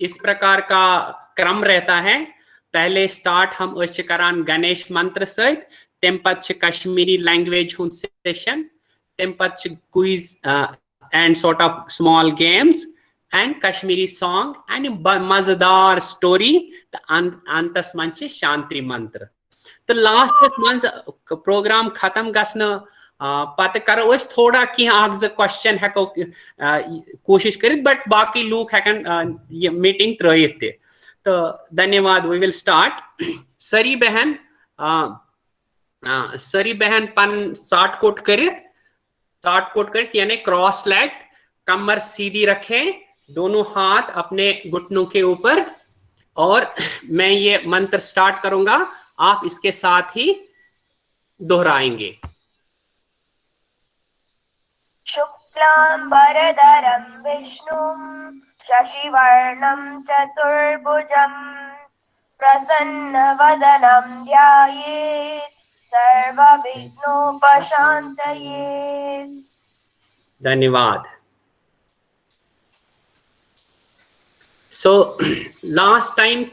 इस प्रकार का क्रम रहता है। पहले स्टार्ट हम करान गणेश मंत्र सहित, तम पत् कश्मीरी लैंग्वेज हुंद सेशन, तम पत् quiz and sort of small games and Kashmiri song and मजेदार स्टोरी, अंतस मन शांति मंत्र। तो लास्ट मंज प्रोग्राम खत्म गसन पत करो थोड़ा कह क्वेश्चन हेको कोशिश कर, बट बाकी लूक हेकन ये मीटिंग त्रयित ते। तो धन्यवाद। We will start. सरी बहन पन साट कोट कर यानी क्रॉस लेग, कमर सीधी रखें, दोनों हाथ अपने घुटनों के ऊपर, और मैं ये मंत्र स्टार्ट करूंगा, आप इसके साथ ही दोहराएंगे। शुक्लांबरधरं विष्णुं शशिवर्णं चतुर्भुजं प्रसन्नवदनं ध्यायेत् सर्वविघ्नोपशान्तये। धन्यवाद। सो लास्ट टाइम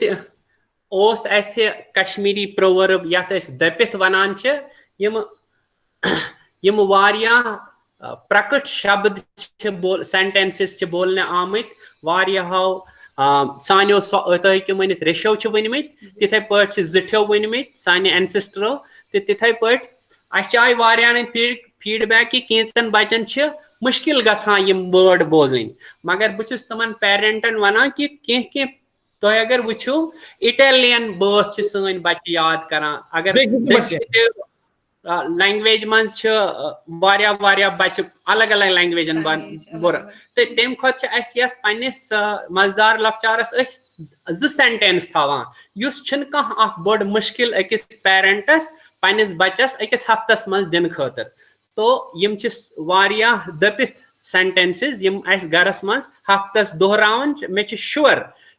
ओस ऐसे कश्मीरी प्रोवर्ब यथ दपित वनान यम वारिया प्रकट शब्द सेंटेंसेस बोलने आमत, वारियाहो सानो अतः वनित रेशो वनमित, तिथे पे जिठो वनमित साने एंसेस्टरो, तिथे पे आय वारियान फीडबैक कि कैंचन बचन मुश्किल गसान यम वर्ड बोजन, मगर बहुस तमन पेरेंटन वना कि कह तो अगर वुचो इटालियन बात सन बच्चे याद करान, अगर लैंग्वेज मन बच्चे अलग अलग लैंग्वेजन बुर, तो तम खुद पन्निस मजेदार लक्चारस जो सेंटेंस थावान युस कह बड़ मुश्किल अकिस पेरेंटस पन्निस बच्चस अकिस हफ्तस मज दिन खतर। तो यम दपित सेंटेंसेस यम गरस मज हफ्तस दोहरावन, मे श्योर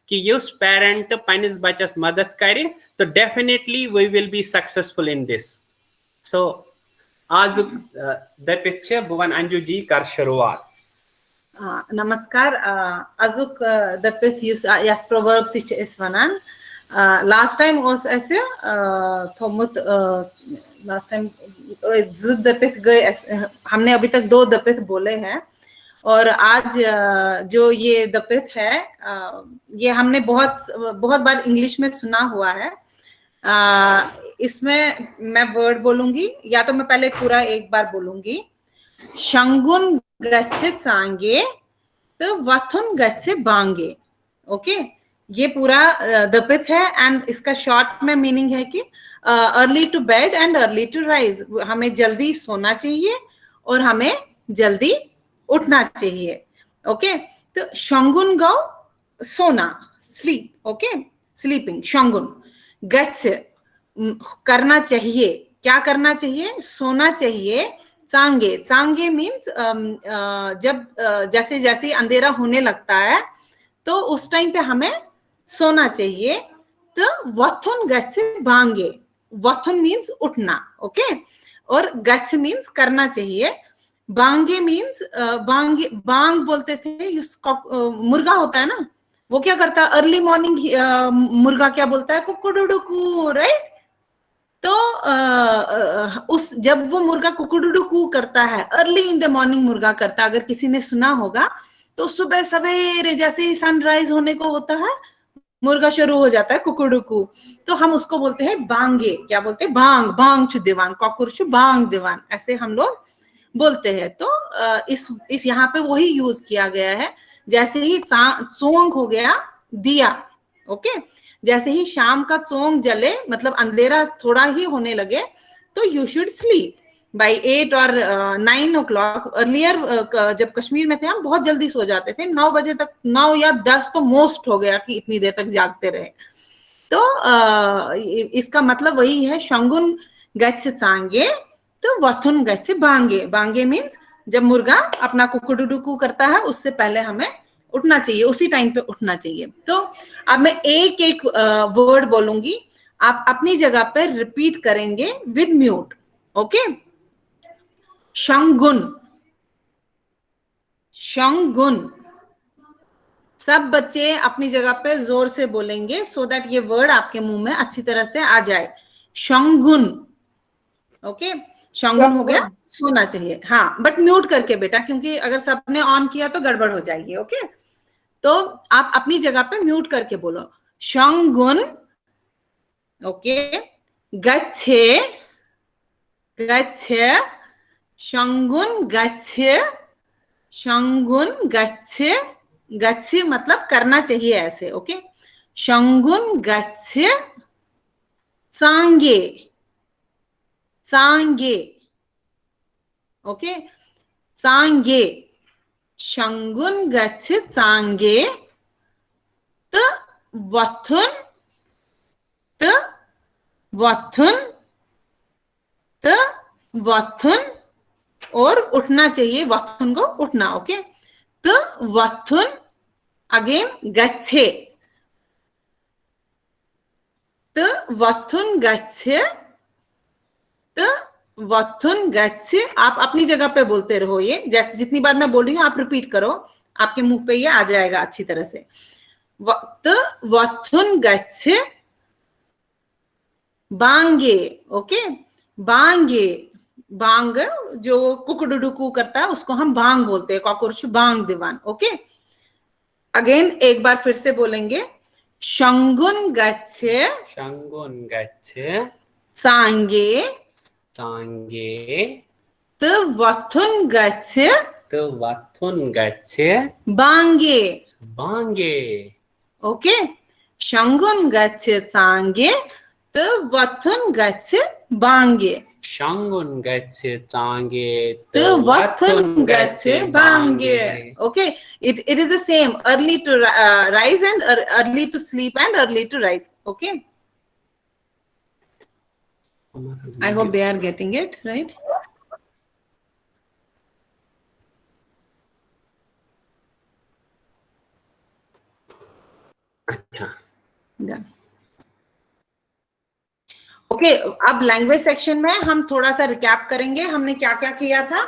कि युस पेरेंट पन्निस बच्चस मदद करे तो definitely we will be successful in this. So आज दपित बह वन अंजू जी कर शुरुआत। नमस्कार। अजुक दपित युस या प्रोवर्ब तिस वनान, लास्ट टाइम ओस ऐसे थोमुत, लास्ट टाइम ज दपित गए, हमने अभी तक 2 दपित बोले हैं, और आज जो ये दपित है ये हमने बहुत बार इंग्लिश में सुना हुआ है। इसमें मैं वर्ड बोलूंगी, या तो मैं पहले पूरा एक बार बोलूंगी। शंगुन गच्छे चांगे तो वथुन गच्छे बांगे। ओके, ये पूरा दपित है, एंड इसका शॉर्ट में मीनिंग है कि early to bed and early to rise, हमें जल्दी सोना चाहिए और हमें जल्दी उठना चाहिए। ओके, तो शंगुन गो सोना, स्लीप। Okay, sleeping, शंगुन। गच्छ करना चाहिए, क्या करना चाहिए? सोना चाहिए। चांगे, चांगे मीन्स जब जैसे जैसे अंधेरा होने लगता है तो उस टाइम पे हमें सोना चाहिए। तो वथुन गच्छ बांगे, वथुन मीन्स उठना। ओके, और गच्छ मीन्स करना चाहिए। बांगे मीन्स बांगे, बांग बोलते थे, मुर्गा होता है ना, वो क्या करता है अर्ली मॉर्निंग, मुर्गा क्या बोलता है? कुकुडुडुकू, राइट? तो उस जब वो मुर्गा कुकुडुडुकू करता है, अर्ली इन द मॉर्निंग मुर्गा करता है, अगर किसी ने सुना होगा तो सुबह सवेरे जैसे ही सनराइज होने को होता है मुर्गा शुरू हो जाता है कुकुडुकू, तो हम उसको बोलते हैं बांगे। क्या बोलते हैं? बांग, बांग छु दीवान, कॉकुरछु बांग दीवान, ऐसे हम लोग बोलते हैं। तो इस यहाँ पे वही यूज किया गया है। जैसे ही चोंग हो गया दिया, ओके, जैसे ही शाम का चोंग जले, मतलब अंधेरा थोड़ा ही होने लगे, तो यू शुड स्लीप बाय 8 और 9 o'clock। अर्लियर जब कश्मीर में थे हम बहुत जल्दी सो जाते थे, 9 बजे तक, 9 या 10 तो मोस्ट हो गया कि इतनी देर तक जागते रहे। तो इसका मतलब वही है, शंगुन गच्छ चांगे तो वथुन गच्छ बांगे। बांगे मीन्स जब मुर्गा अपना कुकुडुडुकू करता है उससे पहले हमें उठना चाहिए, उसी टाइम पे उठना चाहिए। तो अब मैं एक एक वर्ड बोलूंगी, आप अपनी जगह पे रिपीट करेंगे विद म्यूट। ओके, शंगुन, शंगुन, सब बच्चे अपनी जगह पे जोर से बोलेंगे सो दैट ये वर्ड आपके मुंह में अच्छी तरह से आ जाए। शंगुन, ओके, शंगुन हो गया, सोना चाहिए। हाँ, बट म्यूट करके बेटा, क्योंकि अगर सबने ऑन किया तो गड़बड़ हो जाएगी। ओके, तो आप अपनी जगह पे म्यूट करके बोलो शंगुन। ओके, गच्छे, गच्छे, शंगुन गच्छे, शंगुन गच्छे, गच्छे मतलब करना चाहिए ऐसे। ओके, शंगुन गच्छे सांगे, सांगे, ओके, सांगे, शंगुन गच्छे सांगे, त वथुन, त वथुन, त वथुन, और उठना चाहिए, वथुन को उठना। ओके, त वथुन, अगेन गच्छे, त वथुन गच्छे, त वथुन गच्छे। आप अपनी जगह पे बोलते रहो, ये जैसे जितनी बार मैं बोल रही हूँ आप रिपीट करो, आपके मुंह पे ये आ जाएगा अच्छी तरह से। त वथुन गच्छे बांगे, ओके, बांगे, बांग जो कुकड़ुडुकू करता है उसको हम बांग बोलते हैं, कॉकरोच बांग दीवान। ओके, अगेन एक बार फिर से बोलेंगे शंगुन गच्छे, शंगुन गच्छे सांगे, सांगे, त वथुन गच्छे तो वथुन गच्छे बांगे। बांगे। ओके, शंगुन गच्छे सांगे, त वथुन गच्छे बांगे, शंगुन गच्छे सांगे, त वथुन गच्छे बांगे। Okay, it is the same, early to rise and early to sleep and early to rise. Okay, I hope they are getting it right. Done. Okay, अब लैंग्वेज सेक्शन में हम थोड़ा सा रिकैप करेंगे हमने क्या क्या किया था।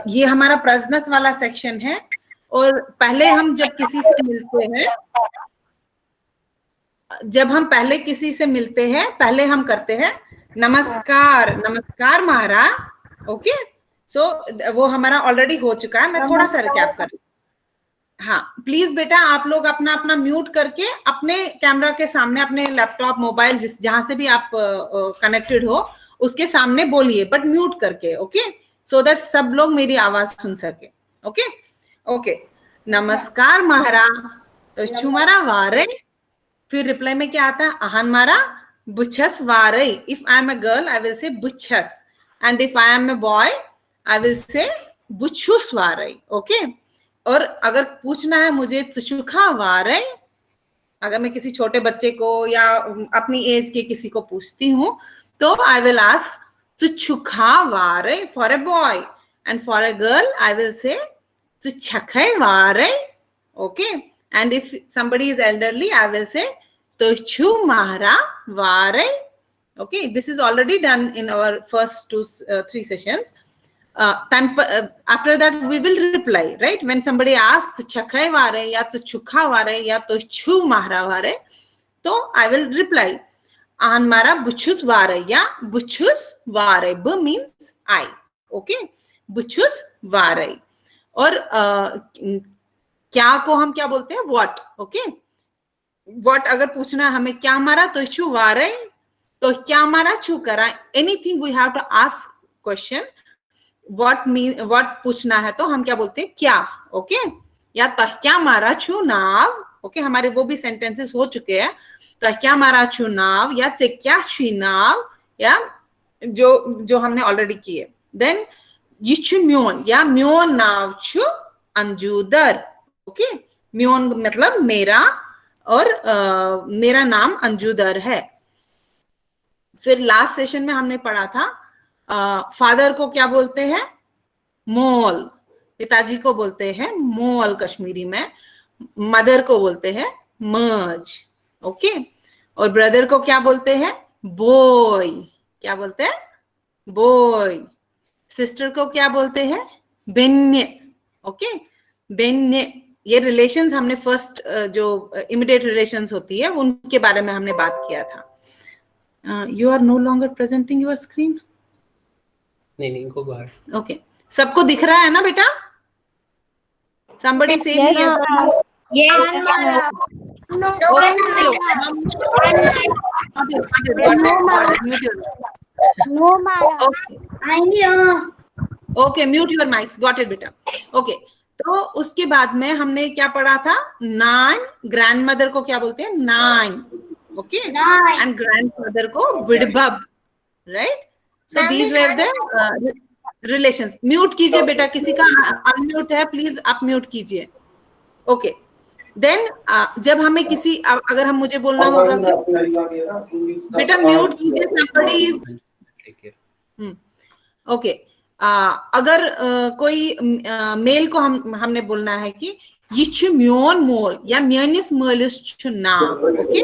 ये हमारा प्रश्नत वाला सेक्शन है, और पहले हम जब किसी से मिलते हैं, जब हम पहले किसी से मिलते हैं पहले हम करते हैं नमस्कार, नमस्कार महाराज। ओके, सो वो हमारा ऑलरेडी हो चुका है, मैं थोड़ा सा रिकैप कर। हाँ, प्लीज बेटा आप लोग अपना अपना म्यूट करके अपने कैमरा के सामने, अपने लैपटॉप मोबाइल जिस जहां से भी आप कनेक्टेड हो उसके सामने बोलिए, बट म्यूट करके। ओके, सो दैट सब लोग मेरी आवाज सुन सके। ओके, ओके, नमस्कार महाराज, तो छुमारा वारे, फिर रिप्लाई में क्या आता है, अहन मारा बुच्छस वारे। If I am a girl I will say बुच्छस, and if I am a boy I will say बुच्छुस वारे। ओके, और अगर पूछना है मुझे चुखा वारे, अगर मैं किसी छोटे बच्चे को या अपनी एज के किसी को पूछती हूँ तो आई विल आस्क चुखा वारे for a boy, and for a girl I will say चखे वारे। Okay, and if somebody is elderly I will say तो छु महारा वारे। Okay, this is already done in our first 2-3 sessions. After that we will reply, right? When somebody asks chakai ware ya chukha ware ya to chu mahra ware, तो I will reply an mara buchus ware ya buchus ware. Bu means I. Okay, buchus ware. और क्या को हम क्या बोलते हैं, what. Okay, what अगर पूछना हमें क्या मारा तो छु वारे, तो क्या मारा छु करा, anything we have to ask question. what पूछना है तो हम क्या बोलते हैं, क्या. ओके, या तह क्या मारा छु नाव. ओके, हमारे वो भी सेंटेंसेस हो चुके हैं, तह क्या मारा छु नाव या क्या छु नाव, या जो हमने ऑलरेडी किए. देन यिछु म्योन या म्योन नाव छु अंजुदर. ओके, म्योन मतलब मेरा, और मेरा नाम अंजुदर है. फिर लास्ट सेशन में हमने पढ़ा था फादर को क्या बोलते हैं, मोल. पिताजी को बोलते हैं मोल कश्मीरी में. मदर को बोलते हैं मर्ज. ओके, और ब्रदर को क्या बोलते हैं, बॉय. क्या बोलते हैं, बॉय. सिस्टर को क्या बोलते हैं, बेन्य. ओके, बेन्य. ये रिलेशंस हमने फर्स्ट जो इमीडिएट रिलेशंस होती है उनके बारे में हमने बात किया था। You are no longer presenting your screen? नहीं गो बाहर। ओके, सबको दिख रहा है ना बेटा? somebody say me yes or no? Okay, mute your mics, got it बेटा। ओके, तो उसके बाद में हमने क्या पढ़ा था? नाइन, ग्रैंडमदर को क्या बोलते हैं? नाइन, ओके, एंड ग्रैंडफादर को विडबब, right? So these were the relations. Mute कीजिए बेटा, किसी का अनम्यूट है प्लीज आप म्यूट कीजिए। ओके, देन जब हमें किसी, अगर हम मुझे बोलना होगा कि बेटा म्यूट कीजिए, somebody is ओके, अगर कोई मेल को हमने बोलना है कि ये छु म्योन मोल या म्योनिस मोलिस छु नाम, okay,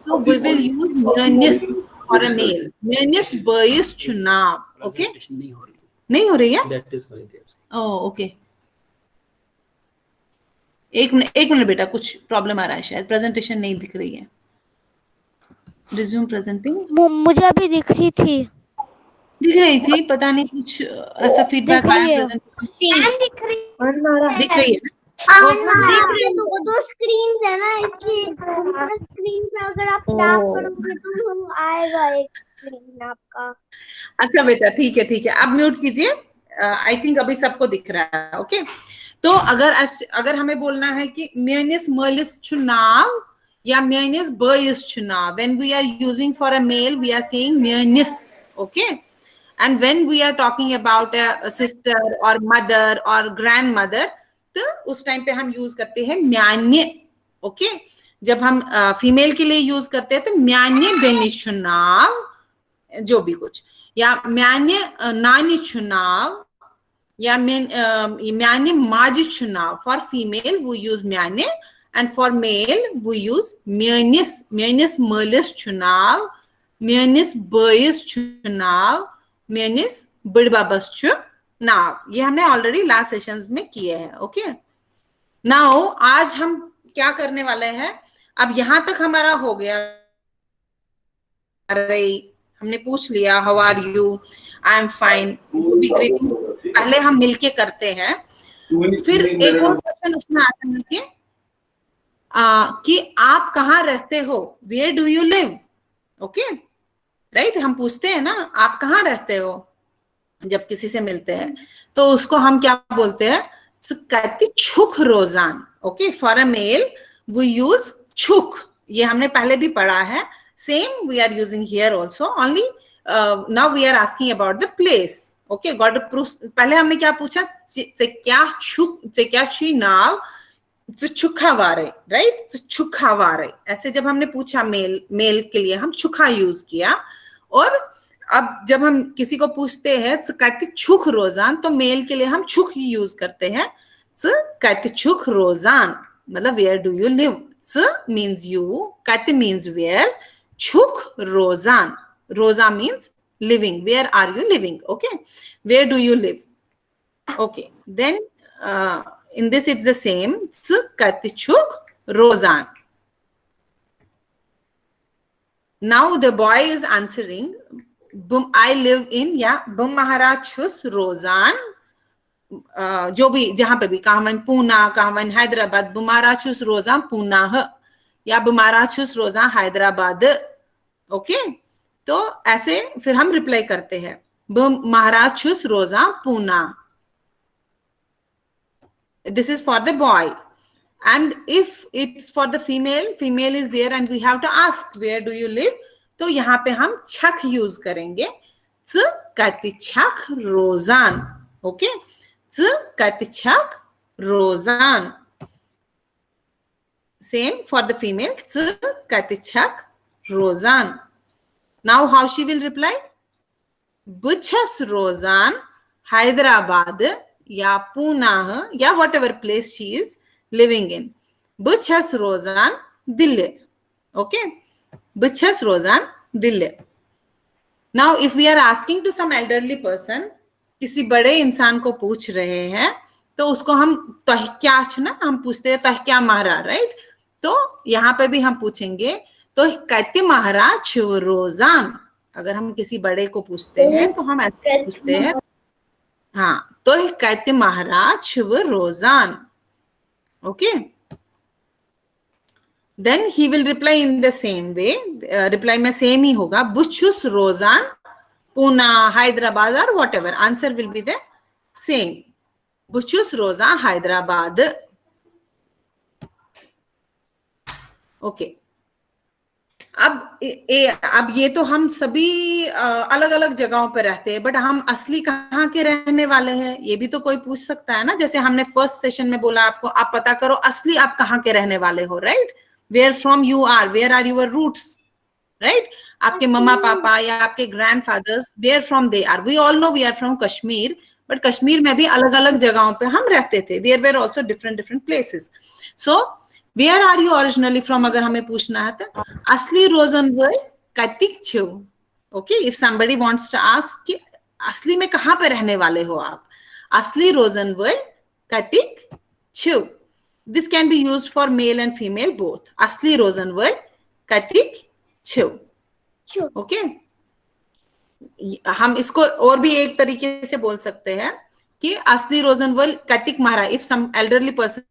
so we will use म्योनिस फॉर अ मेल, म्योनिस बॉयस छु नाम, ओके। नहीं हो रही है? That is why there. Oh okay, एक मिनट बेटा, कुछ प्रॉब्लम आ रहा है, शायद प्रेजेंटेशन नहीं दिख रही है। रिज्यूम प्रेजेंटिंग, मुझे अभी दिख रही थी, पता नहीं कुछ ऐसा फीडबैक आया। प्रेजेंटेशन दिख रही है तो वो दो स्क्रीन्स है ना, इसलिए स्क्रीन पे अगर आप टैप करोगे तो आएगा एक स्क्रीन आपका। अच्छा बेटा, ठीक है, अब म्यूट कीजिए। आई थिंक अभी सबको दिख रहा है, ओके। तो अगर हमें बोलना है कि म्योनिस मर्लिस चुनाव या म्योनिस बर्यस चुनाव, when we are using for a male we are saying म्योनिस, okay, and when we are talking about a sister और मदर और ग्रैंडमदर, तो उस टाइम पे हम यूज करते हैं म्यान्य, ओके। जब हम फीमेल के लिए यूज करते हैं तो म्यान्य बेनिशुनाव, जो भी कुछ, या म्यान्य नानी चुनाव या म्यान्य माजी चुनाव। फॉर फीमेल वो यूज म्यान्य एंड फॉर मेल वो यूज म्योनिस मर्लिस चुनाव, म्योनिस बर्यस चुनाव, म्योनिस बिडबाबस चुनाव। ये हमने ऑलरेडी लास्ट सेशंस में किए हैं, ओके। नाउ आज हम क्या करने वाले हैं? अब यहां तक हमारा हो गया, अरे हमने पूछ लिया how are you, I am fine, पहले हम मिलके करते हैं। फिर एक और क्वेश्चन उसमें आता है कि आप कहाँ रहते हो, where do you live, okay, right. हम पूछते हैं ना आप कहाँ रहते हो जब किसी से मिलते हैं, तो उसको हम क्या बोलते हैं? छुक रोजान, okay. For a male we use छुक, ये हमने पहले भी पढ़ा है। Same we are using here also, only now we are asking about the place, okay. Got a proof. पहले हमने क्या पूछा? क्या छुई नाव छुखावारे, राइट, छुखावारे। ऐसे जब हमने पूछा मेल के लिए हम छुखा यूज किया, और अब जब हम किसी को पूछते हैं कहते छुख रोजान, तो मेल के लिए हम छुख ही यूज करते हैं। कहते छुख रोजान मतलब where do you live. Means you, कहते मीन्स वेयर, छुख रोजान, रोजा means living, where are you living, okay, where do you live, okay. Then in this it's the same, katchuk rozan. Now the boy is answering, I live in, या bum maharachus rozan, जो भी जहां पे भी, कहवन पूना, कहवन हैदराबाद, बुमाराचुस रोजा पूना या बुमाराचुस रोजा हैदराबाद, ओके। तो ऐसे फिर हम रिप्लाई करते हैं, महाराज रोजा पूना। This is for the boy, and if it's for the female, female is there and we have to ask where do you live, तो यहाँ पे हम छक यूज करेंगे, छक रोजान, ओके, छक रोजान। सेम फॉर द फीमेल, छक रोजान। Now how she will reply? Buchas Rozan, Hyderabad, ya Pune, ya whatever place she is living in. Buchas Rozan, Delhi. Okay? Buchas Rozan, Delhi. Now if we are asking to some elderly person, किसी बड़े इंसान को पूछ रहे हैं, तो उसको हम तहक्याच ना हम पूछते हैं तहक्या महारा, राइट। तो यहाँ पे भी हम पूछेंगे तो कहते महाराज शिव रोजान। अगर हम किसी बड़े को पूछते हैं तो हम ऐसे पूछते हैं, हाँ, तो कहते महाराज शिव रोजान। Okay, then he will reply in the same way, reply में सेम ही होगा, बुचुस रोजान पूना हैदराबाद और whatever, answer will be the same, बुचुस रोजा हैदराबाद। ओके, अब ये तो हम सभी अलग अलग जगहों पर रहते हैं, बट हम असली कहाँ के रहने वाले हैं ये भी तो कोई पूछ सकता है ना। जैसे हमने फर्स्ट सेशन में बोला आपको, आप पता करो असली आप कहाँ के रहने वाले हो, right. Where from you are, where are your roots, right. आपके मम्मा पापा या आपके grandfathers, where from they are. We all know we are from Kashmir, but Kashmir में भी अलग अलग जगहों पे हम रहते थे, there were also different different places. So where are you originally from अगर हमें पूछना है तो असली रोजनवर्ल कतिक छो। Okay, if somebody wants to ask कि असली में कहाँ पे रहने वाले हो आप, असली रोजनवर्ल कतिक छो। This can be used for male and female both, असली रोजनवर्ल कतिक छो। ओके, हम इसको और भी एक तरीके से बोल सकते हैं कि असली रोजनवर्ल कतिक महारा, इफ सम एल्डरली पर्सन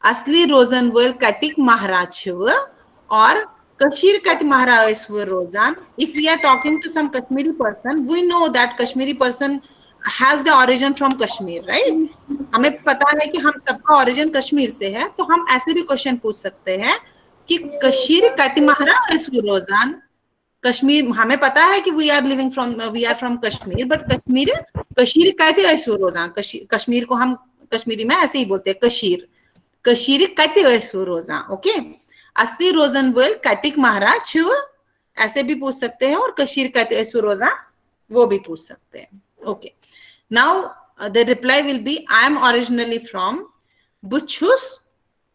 असली रोजनवर्ल कतिक महाराज और कशीर कत महाराज रोजान। If we are talking to some Kashmiri person, we know that Kashmiri person has the origin from Kashmir, right. हमें पता है कि हम सबका ओरिजिन कश्मीर से है, तो हम ऐसे भी क्वेश्चन पूछ सकते हैं कि कशीर कत महाराज रोजान, कश्मीर, हमें पता है कि we are from Kashmir, but कशीर कहते ऐसे रोजान, कश्मीर को हम कश्मीरी में ऐसे ही बोलते हैं कशीर कहते ऐसे रोजा। ओके, असली रोजनवर्ल कतिक महाराज ऐसे भी पूछ सकते हैं, और कशीर कहते ऐसे रोजा वो भी पूछ सकते हैं। Okay, now the reply will be I am originally from बुचुस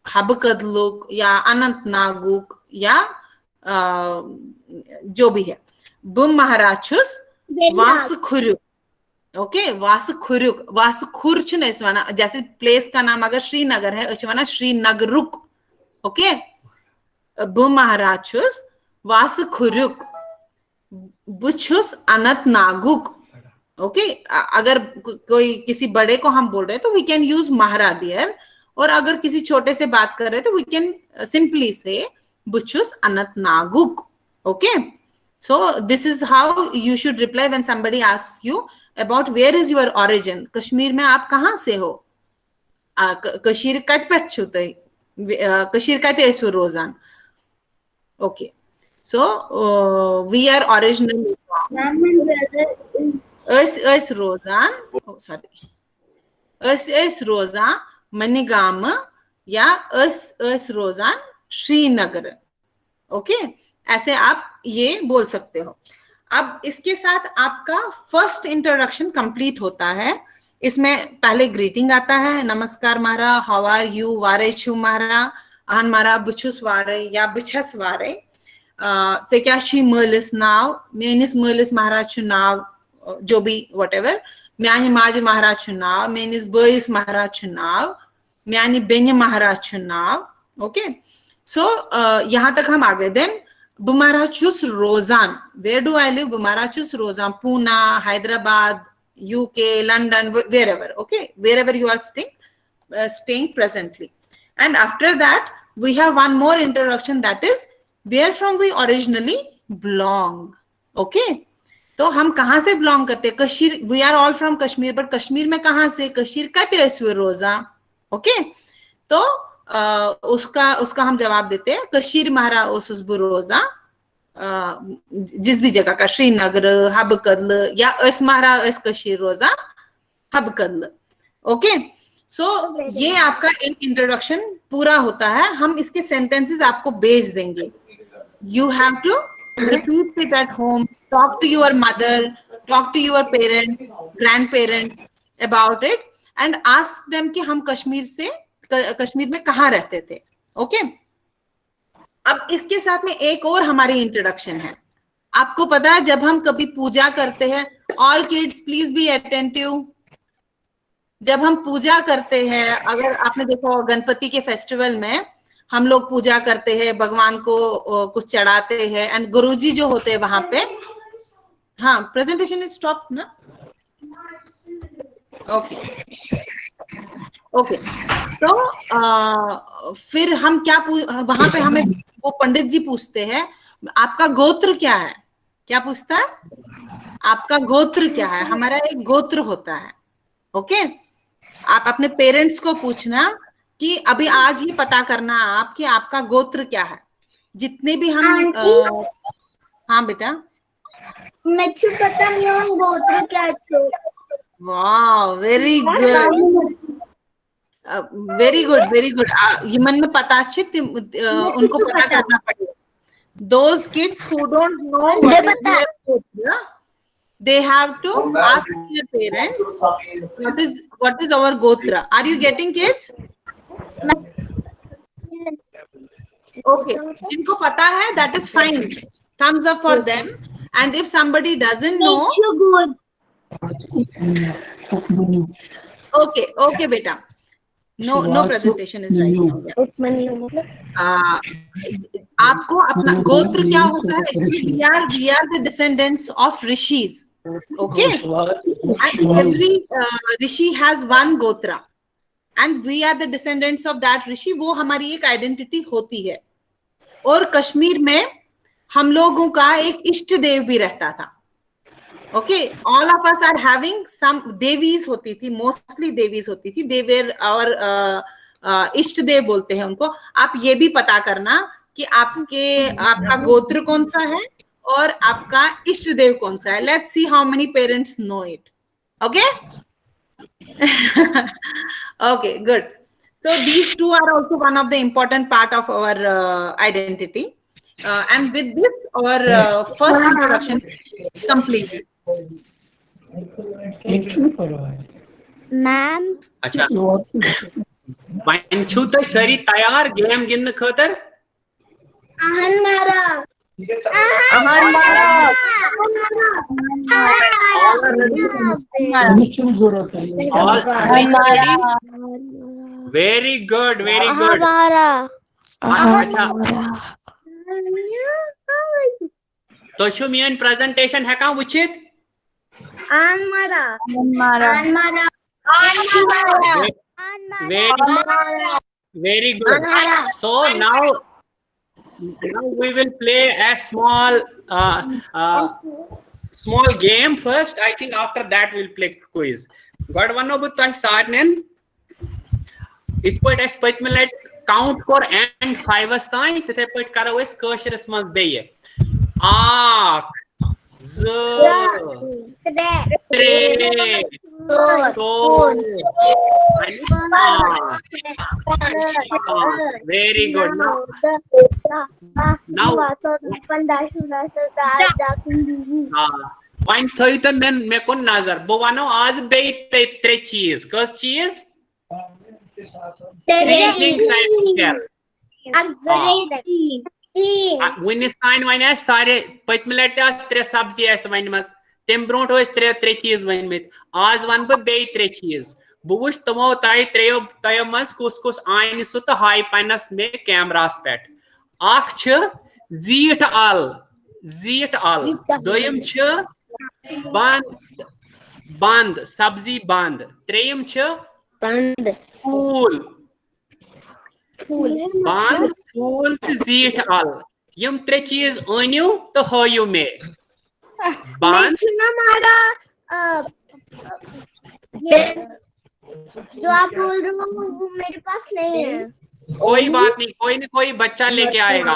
हबकदलुक या अनंतनागुक या जो भी है, बुम महाराजुस वासखुरु। ओके, वासखुरुक, वासखुर वन, जैसे प्लेस का नाम अगर श्रीनगर है वन श्रीनगरुक। ओके, बुम महाराजुस वासखुरुक बुचुस अनंतनागुक। ओके, अगर कोई किसी बड़े को हम बोल रहे हैं तो वी कैन यूज महारा देयर, और अगर किसी छोटे से बात कर रहे हैं तो वी कैन सिंपली से बुचुस अनंतनागुक। Okay, so this is how you should reply when somebody asks you about where is your origin. Kashmir में आप कहाँ से हो, कशीर कत पे छुते, कशीर कहते हैं रोजान। Okay, so we are originally from us रोजान, sorry, us रोजा मनीगाम या us रोजान श्रीनगर। ओके, ऐसे आप ये बोल सकते हो। अब इसके साथ आपका फर्स्ट इंट्रोडक्शन कंप्लीट होता है। इसमें पहले ग्रीटिंग आता है, नमस्कार मारा, हाउ आर यू, वारे छु मारा, आन मारा, बुचुस वारे या बिछस वारे, से क्या शी मलिस नाव, मेनिस मलिस महाराज नाव, जो भी व्हाटएवर, म्यानी माज महाराज नाव, मेनिस बइस महाराज नाव, म्यानी बेन महाराज नाव। ओके, सो यहाँ तक हम आ गए। Then Bumarachus Rozan, where do I live? Bumarachus Rozan, Pune, Hyderabad, UK, London, wherever. Okay, wherever you are staying presently. And after that, we have one more introduction, that is where from we originally belong. Okay, तो हम कहाँ से belong करते हैं? Kashmir, we are all from Kashmir, but Kashmir में कहाँ से? कश्मीर कहते हैं इसमें रोजा. Okay, तो उसका हम जवाब देते हैं कशीर महारा ओसुसबु रोजा, जिस भी जगह का, श्रीनगर, हबकदल या अस महारा अस कशीर रोजा हबकदल. ओके, सो ये आपका एक इंट्रोडक्शन पूरा होता है. हम इसके सेंटेंसेस आपको भेज देंगे. You have to repeat it at home, talk to your mother, talk to your parents, grandparents about it and ask them कि हम कश्मीर में कहाँ रहते थे. ओके, अब इसके साथ में एक और हमारी इंट्रोडक्शन है. आपको पता है जब हम कभी पूजा करते हैं, all kids please be attentive, जब हम पूजा करते हैं, अगर आपने देखो गणपति के फेस्टिवल में हम लोग पूजा करते हैं, भगवान को कुछ चढ़ाते हैं, एंड गुरुजी जो होते हैं वहां पे, हाँ प्रेजेंटेशन इज स्टॉप ना, ओके ओके, तो फिर हम क्या वहां पे हमें वो पंडित जी पूछते हैं आपका गोत्र क्या है, क्या पूछता है, आपका गोत्र क्या है, हमारा एक गोत्र होता है, ओके। आप अपने पेरेंट्स को पूछना कि अभी आज ये पता करना आप कि आपका गोत्र क्या है, जितने भी हम हाँ बेटा मुझे पता नहीं है गोत्र क्या है। वाह very good, very good very good, ये मन में पता अच्छे उनको पता करना पड़ेगा। Those kids who don't know what is their gotra, they have to ask their parents what is our gotra. Are you getting, kids? Okay, जिनको पता है that is fine, thumbs up for them, and if somebody doesn't know, okay okay beta, no presentation is right now. आपको अपना गोत्र क्या होता है, we are the descendants of rishis, okay, and every rishi has one gotra and we are the descendants of that rishi, वो हमारी एक identity होती है। और कश्मीर में हम लोगों का एक इष्ट देव भी रहता था, okay, all of us are having some devis होती थी, मोस्टली देवीज होती थी, देवेर और इष्ट देव बोलते हैं उनको। आप ये भी पता करना कि आपका गोत्र कौन सा है और आपका इष्ट देव कौन सा है। Let's see how many parents know it, okay okay good. So these two are also one of the important part of our identity, and with this our first introduction completed. Ma'am अच्छा वंशु तो सारी तैयार game गिंदने खतर? आहन मारा very good very good. तो show मियन presentation है कहाँ वुचित? Very good. So now we will play a small game first. I think after that we'll play quiz. God one of the sarnen. It put as putmelet count for and 5 astain. Tete put karo is kosheres mas beye. Ak very good. Now point thoitan men me kon nazar bovano az be tre cheese cause cheese three things I share. Winstein one है सारे पतमिलट त्रे सब्जी वनमस तम brought त्रे चीज वनमित आज one बह बे त्रे चीज बह वुच तमो त्रेयो तयो मज कुस कुस आन सह तो हाय पन्नस मे कैमरास पे जीट अल दोयम बंद बंद सब्जी बंद त्रेयम फूल बंद फूल तो जीट अल यम त्रे चीज अनियो तो हायु मे बंद जो आप बोल रहे हो वो मेरे पास नहीं है। कोई बात नहीं, कोई बच्चा लेके आएगा।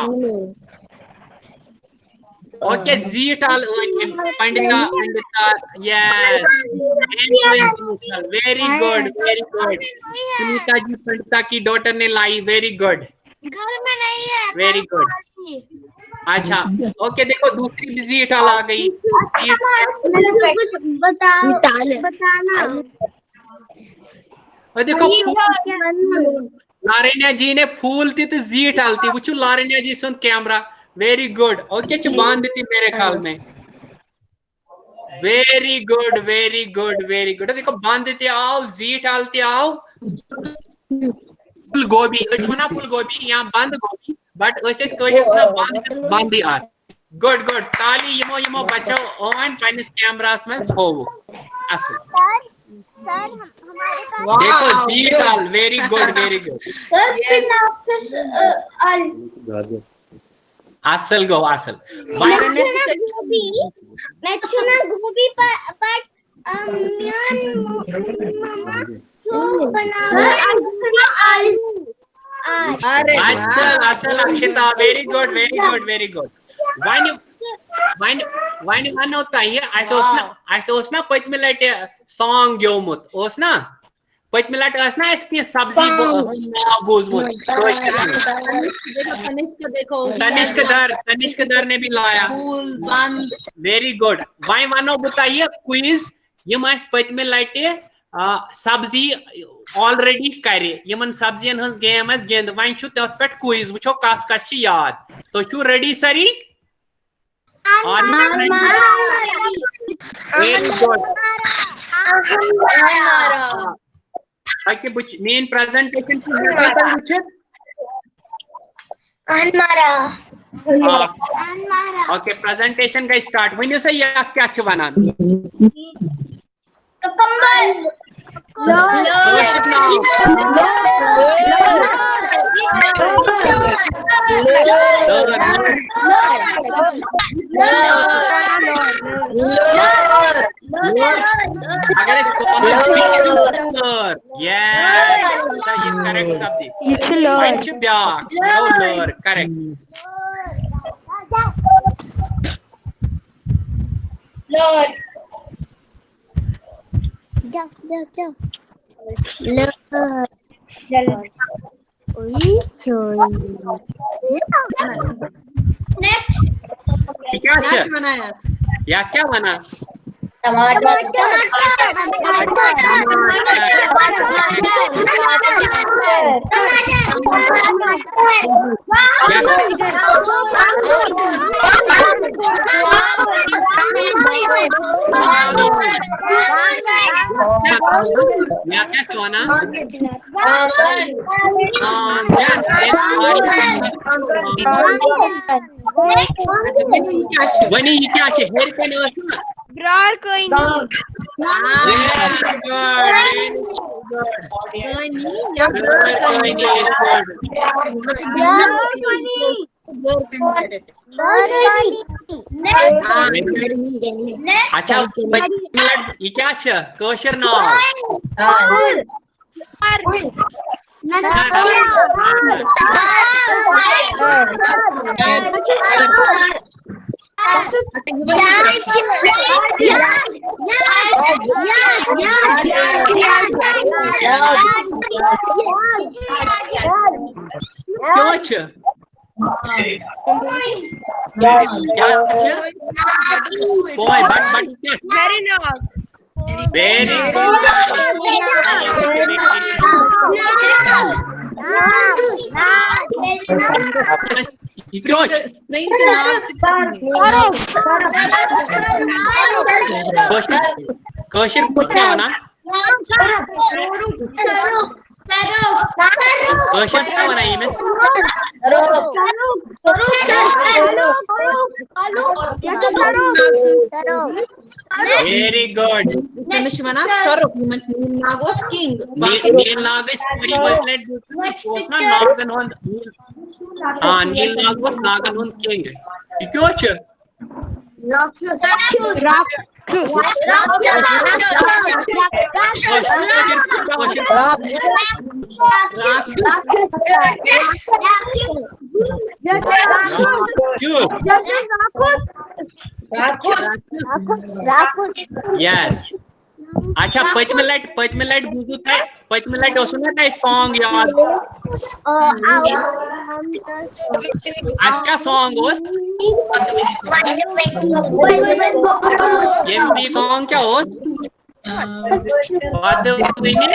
ओके जीट अल Pandita yes very good Sunita ji Pandita की डॉटर ने लाई, वेरी गुड। घर में नहीं है, वेरी गुड। अच्छा ओके देखो दूसरी भी जीट अल आ गई। बताना और देखो लारेनिया जी ने फूल ती तो जीट अल ती वो लारेनिया जी सुन कैमरा वेरी गुड ओके च बांधती मेरे ख्याल में very good very good very good देखो बांधते आओ जीट आलते आओ फुल गोभी वना फुल गोभी या बंद गोभी बट बंद आ गुड गुड ताली यमो यमो बच्चो ऑन पन्निस कैमरास में हो असल सर हमारे पास देखो जीट आल वेरी गुड असल गो असल मैं चुना गोभी but मम्मा तो बनाया आलू अरे असल Akshita very good one one होता है ऐसे उसना पत्म लट सॉन्ग गेमुत ना पत्म लट ना सब्जी बूजमुत तनिष्क दर ने भी लाया वेरी गुड वह वनो बह क्विज यम पत्म लट सब्जी ऑलरेडी कर सब्जियन हज गेम गिंद वन तथ पे क्विज वो कस याद तो रेडी सरी very good main presentation okay presentation का स्टार्ट वन सा क्या वन करेक्ट सब्जी करेक्ट जाओ क्या बनाया या क्या बना वनी ये क्या है हेयर पे ना ब्रार कोई नहीं अच्छा ये क्या है कोशर नाम वेरी कोशर क्या बना कोशर क्या बना ये मिस वेरी गुड नील नाग नागन हुंद किंग क्यों यस अच्छा पत्म लट बूजू पत्म लट सॉन्ग याद क्या सॉन्ग ये सॉन्ग क्या Vadavini.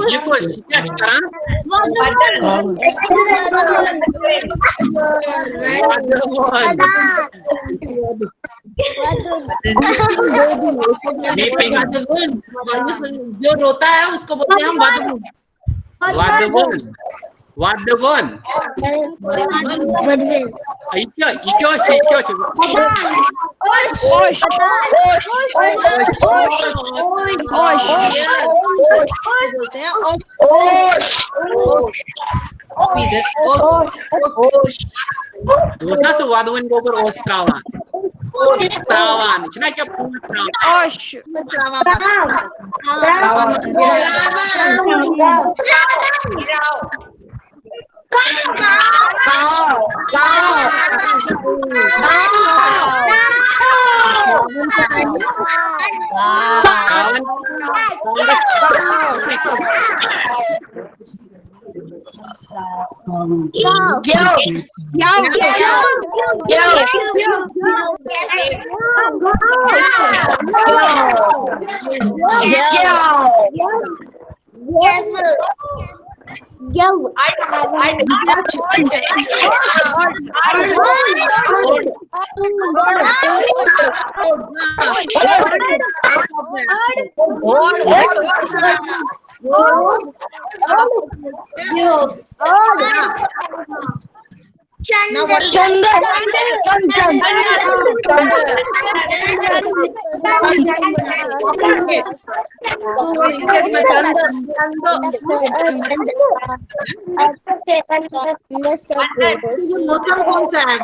ये को स्केच करा जो रोता है उसको बोलते हैं हम वादवुन। वादवुन बोलते हैं दोसा से वादवुन गोबर ओश त्रावान त्रावान इतना क्या पूर्ण मौसम कौन सा है?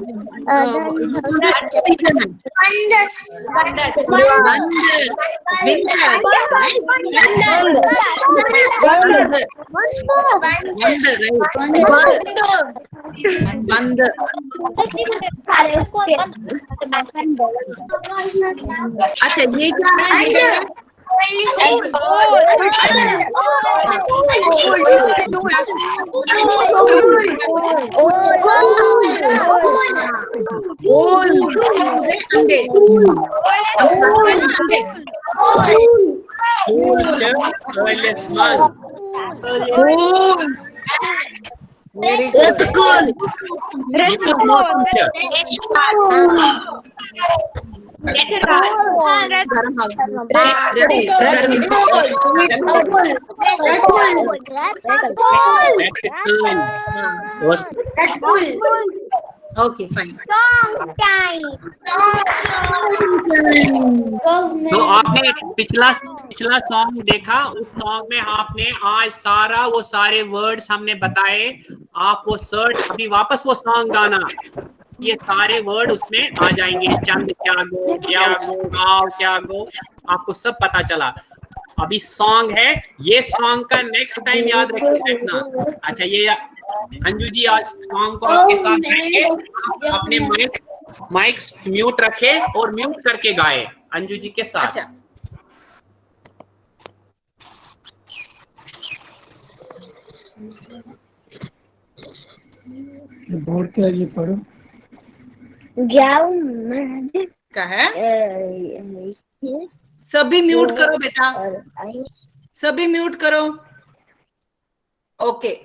अच्छा ये क्या है? Very good. Okay, fine. So आपने पिछला सॉन्ग देखा, उस सॉन्ग में आपने आज सारा वो सारे वर्ड्स हमने बताए, आप वो सर्च अभी वापस वो सॉन्ग गाना, ये सारे वर्ड उसमें आ जाएंगे, चंद क्या गो, गाँव क्या गो, आपको सब पता चला। अभी सॉन्ग है, ये सॉन्ग का नेक्स्ट टाइम याद रखना। अच्छा ये अंजू जी आज सॉन्ग को आपके साथ गाएंगे, आप अपने माइक्स म्यूट रखे और म्यूट करके गाए अंजू जी के साथ। अच्छा। बोर्ड क्या ये पढ़ो क्या है? सभी म्यूट करो बेटा, सभी म्यूट करो। ओके,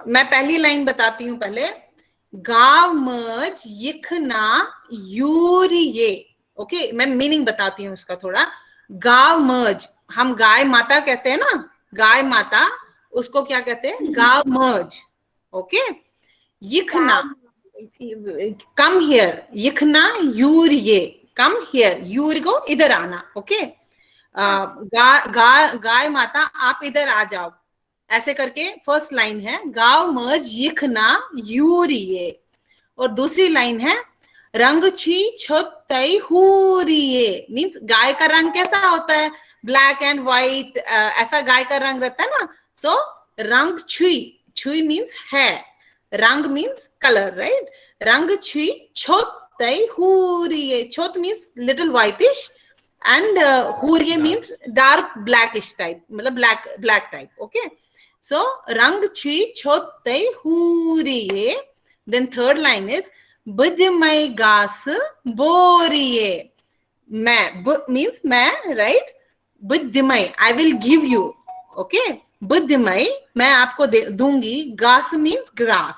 मैं पहली लाइन बताती हूँ पहले। गाव मज यिखना यूरिये। ओके, मैं मीनिंग बताती हूँ उसका थोड़ा। गाव मज, हम गाय माता कहते हैं ना, गाय माता, उसको क्या कहते हैं? गाव मज। ओके, यिखना, कम हियर, यिखना यूरिये, कम हियर, यूर को इधर आना। ओके, गाय माता आप इधर आ जाओ, ऐसे करके फर्स्ट लाइन है। गाव मज यिखना यूरिये। और दूसरी लाइन है रंग छी छोतई हुरिये, मीन्स गाय का रंग कैसा होता है? ब्लैक एंड व्हाइट, ऐसा गाय का रंग रहता है ना। सो रंग छुई, छुई मीन्स है, रंग मीन्स कलर, राइट? रंग छुई छोतई हुरिये, छोत मीन्स लिटिल व्हाइटिश एंड हुरिये मीन्स डार्क ब्लैकिश टाइप, मतलब black type. Okay, So rang chi chotte huriye. Then third line is budhmai gas boriye. Main means main, right? Budhmai, I will give you. Okay, budhmai, मैं आपको दूंगी. Gas means grass.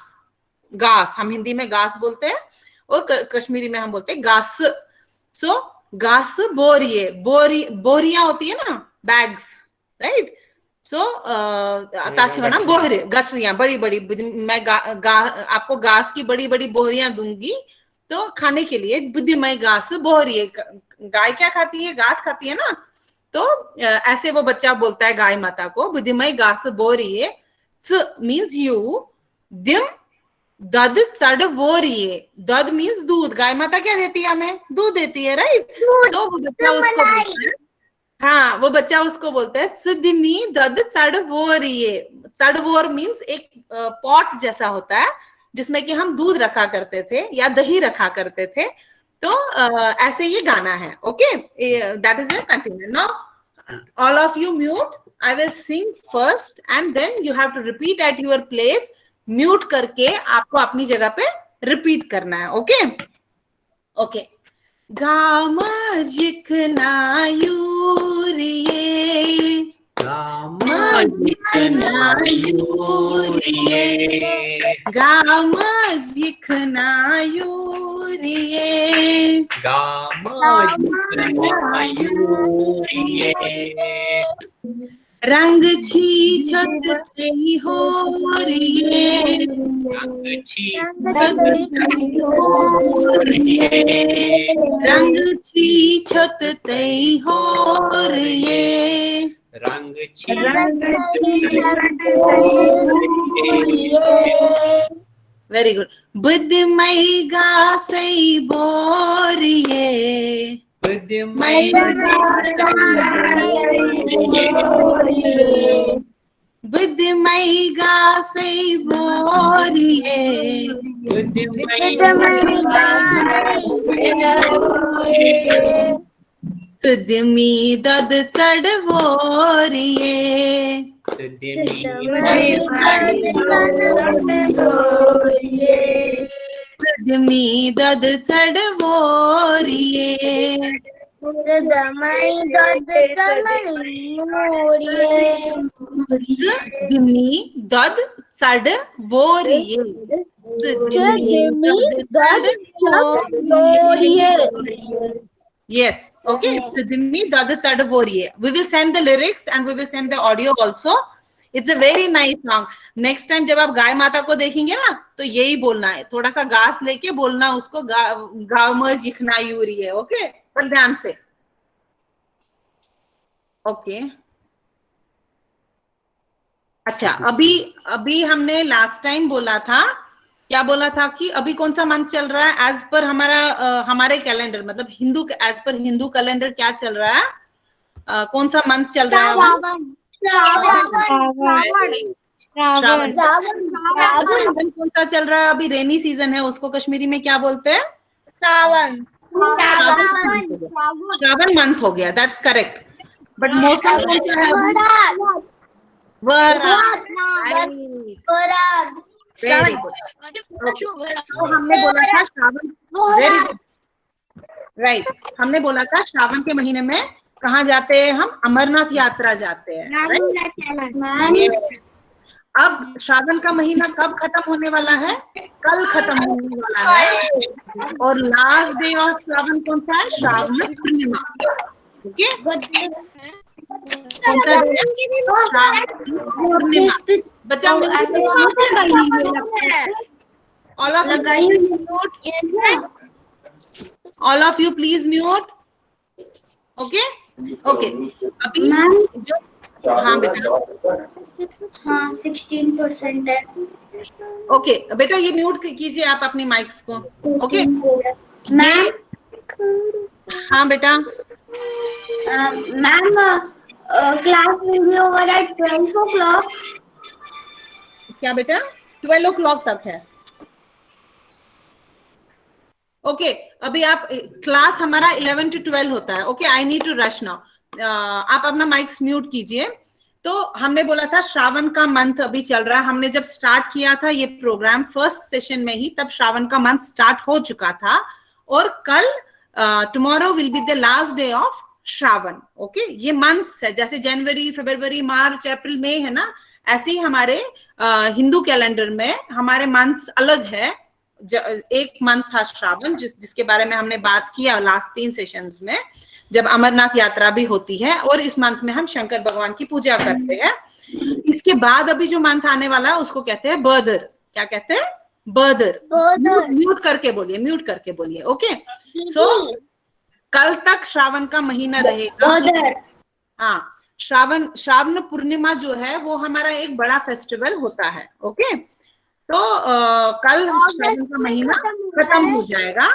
घास हम हिंदी में घास बोलते हैं और कश्मीरी में हम बोलते हैं घास. सो घास बोरिए, बोरियां होती है ना, बैग्स, राइट. सो ताचवना बोहरे, गठरियां बड़ी बड़ी. मैं आपको घास की बड़ी बड़ी बोरियां दूंगी तो खाने के लिए. बुद्धिमय घास बोरिए. गाय क्या खाती है? घास खाती है ना. तो ऐसे वो बच्चा बोलता है गाय माता को, बुद्धिमय घास बोरिए. च मीन्स यू. दिम दद चढ़ वो रही. दद मीन्स दूध. गाय माता क्या देती है? हमें दूध देती है, राइट. तो वो बच्चा उसको बोलता है, हाँ, वो बच्चा उसको बोलता है सिद्धनी दद चढ़ वो रही है. चढ़ वोर मीन्स एक पॉट जैसा होता है जिसमें कि हम दूध रखा करते थे या दही रखा करते थे. तो ऐसे ये गाना है. Okay, that is a continue. Now all of you mute. I will sing first and then you have to repeat at your place. Mute करके आपको अपनी जगह पे रिपीट करना है. Okay okay. गाम जिखना यूरिये, गाम जिखना यूरिये, गाम जिखना यूरिये, गाम जिखना यूरिये. रंग छी छत तई हो रिये, रंग छी छत तई हो रिये, रंग छी छत तई हो रिये, रंग छी. Very good. बुद्धमय गासई बोरिये, बुद्धिमय बुद्धमय गासई बोरिये, सुदमी दद चढ़ बोरिये, सुदमी दद चढ़ बोरिये, सुदमी दद चढ़ बोरिये, Yes, okay. Siddhimi Dada Chadavoriye. We will send the lyrics and we will send the audio also. It's a very nice song. Next time जब आप गाय माता को देखेंगे ना तो यही बोलना है. थोड़ा सा घास लेके बोलना उसको, गाँव में जिखना यूरी है. ओके, पर ध्यान से. ओके. अच्छा, अभी हमने लास्ट टाइम बोला था, क्या बोला था कि अभी कौन सा मंथ चल रहा है एज पर हमारे कैलेंडर, मतलब Hindu as per Hindu calendar क्या चल रहा है, कौन सा मंथ चल रहा है? श्रावण. कौन सा चल रहा है अभी? रेनी सीजन है, उसको कश्मीरी में क्या बोलते हैं? श्रावण मंथ हो गया. That's correct. बट मौसम कौन सा है? Very good. तो हमने बोला था श्रावण. Very good, right. हमने बोला था श्रावण के महीने में कहाँ जाते हैं हम? अमरनाथ यात्रा जाते हैं. yes. अब श्रावण का महीना कब खत्म होने वाला है? कल खत्म होने वाला है. और लास्ट डे ऑफ श्रावण कौन सा है? श्रावण पूर्णिमा. ओके, कौन सा डे है? पूर्णिमा. बच्चा all of you please mute. Okay okay. अभी जो, हाँ बेटा, हाँ 16% है. ओके बेटा, ये म्यूट कीजिए आप अपनी माइक्स को. Okay ma'am. हाँ बेटा. Ma'am, class will be over at 12 o'clock. क्या बेटा? 12 o'clock तक है. ओके, अभी आप क्लास हमारा 11 to 12 होता है. Okay, I need to rush now. आप अपना माइक्स म्यूट कीजिए. तो तो हमने बोला था श्रावण का मंथ अभी चल रहा है, हमने जब स्टार्ट किया था ये प्रोग्राम फर्स्ट सेशन में ही, तब श्रावण का मंथ स्टार्ट हो चुका था, और कल tomorrow will be the last day of Shravan. Okay, ये मंथ्स है, जैसे जनवरी, फरवरी, मार्च, अप्रैल, मई है ना, ऐसे ही हमारे हिंदू कैलेंडर में हमारे मंथ्स अलग है। एक मंथ था श्रावण, जिसके बारे में हमने बात किया लास्ट 3 सेशंस में, जब अमरनाथ यात्रा भी होती है, और इस मंथ में हम शंकर भगवान की पूजा करते हैं। इसके बाद अभी जो मंथ आने वाला है उसको कहते हैं बर्दर। क्या कहते हैं? बर्दर। म्यूट करके बोलिए, म्यूट करके बोलिए। ओके, सो कल तक श्रावण का महीना रहेगा। हाँ, श्रावण पूर्णिमा जो है वो हमारा एक बड़ा फेस्टिवल होता है। ओके, तो कल श्रावण का महीना खत्म हो जाएगा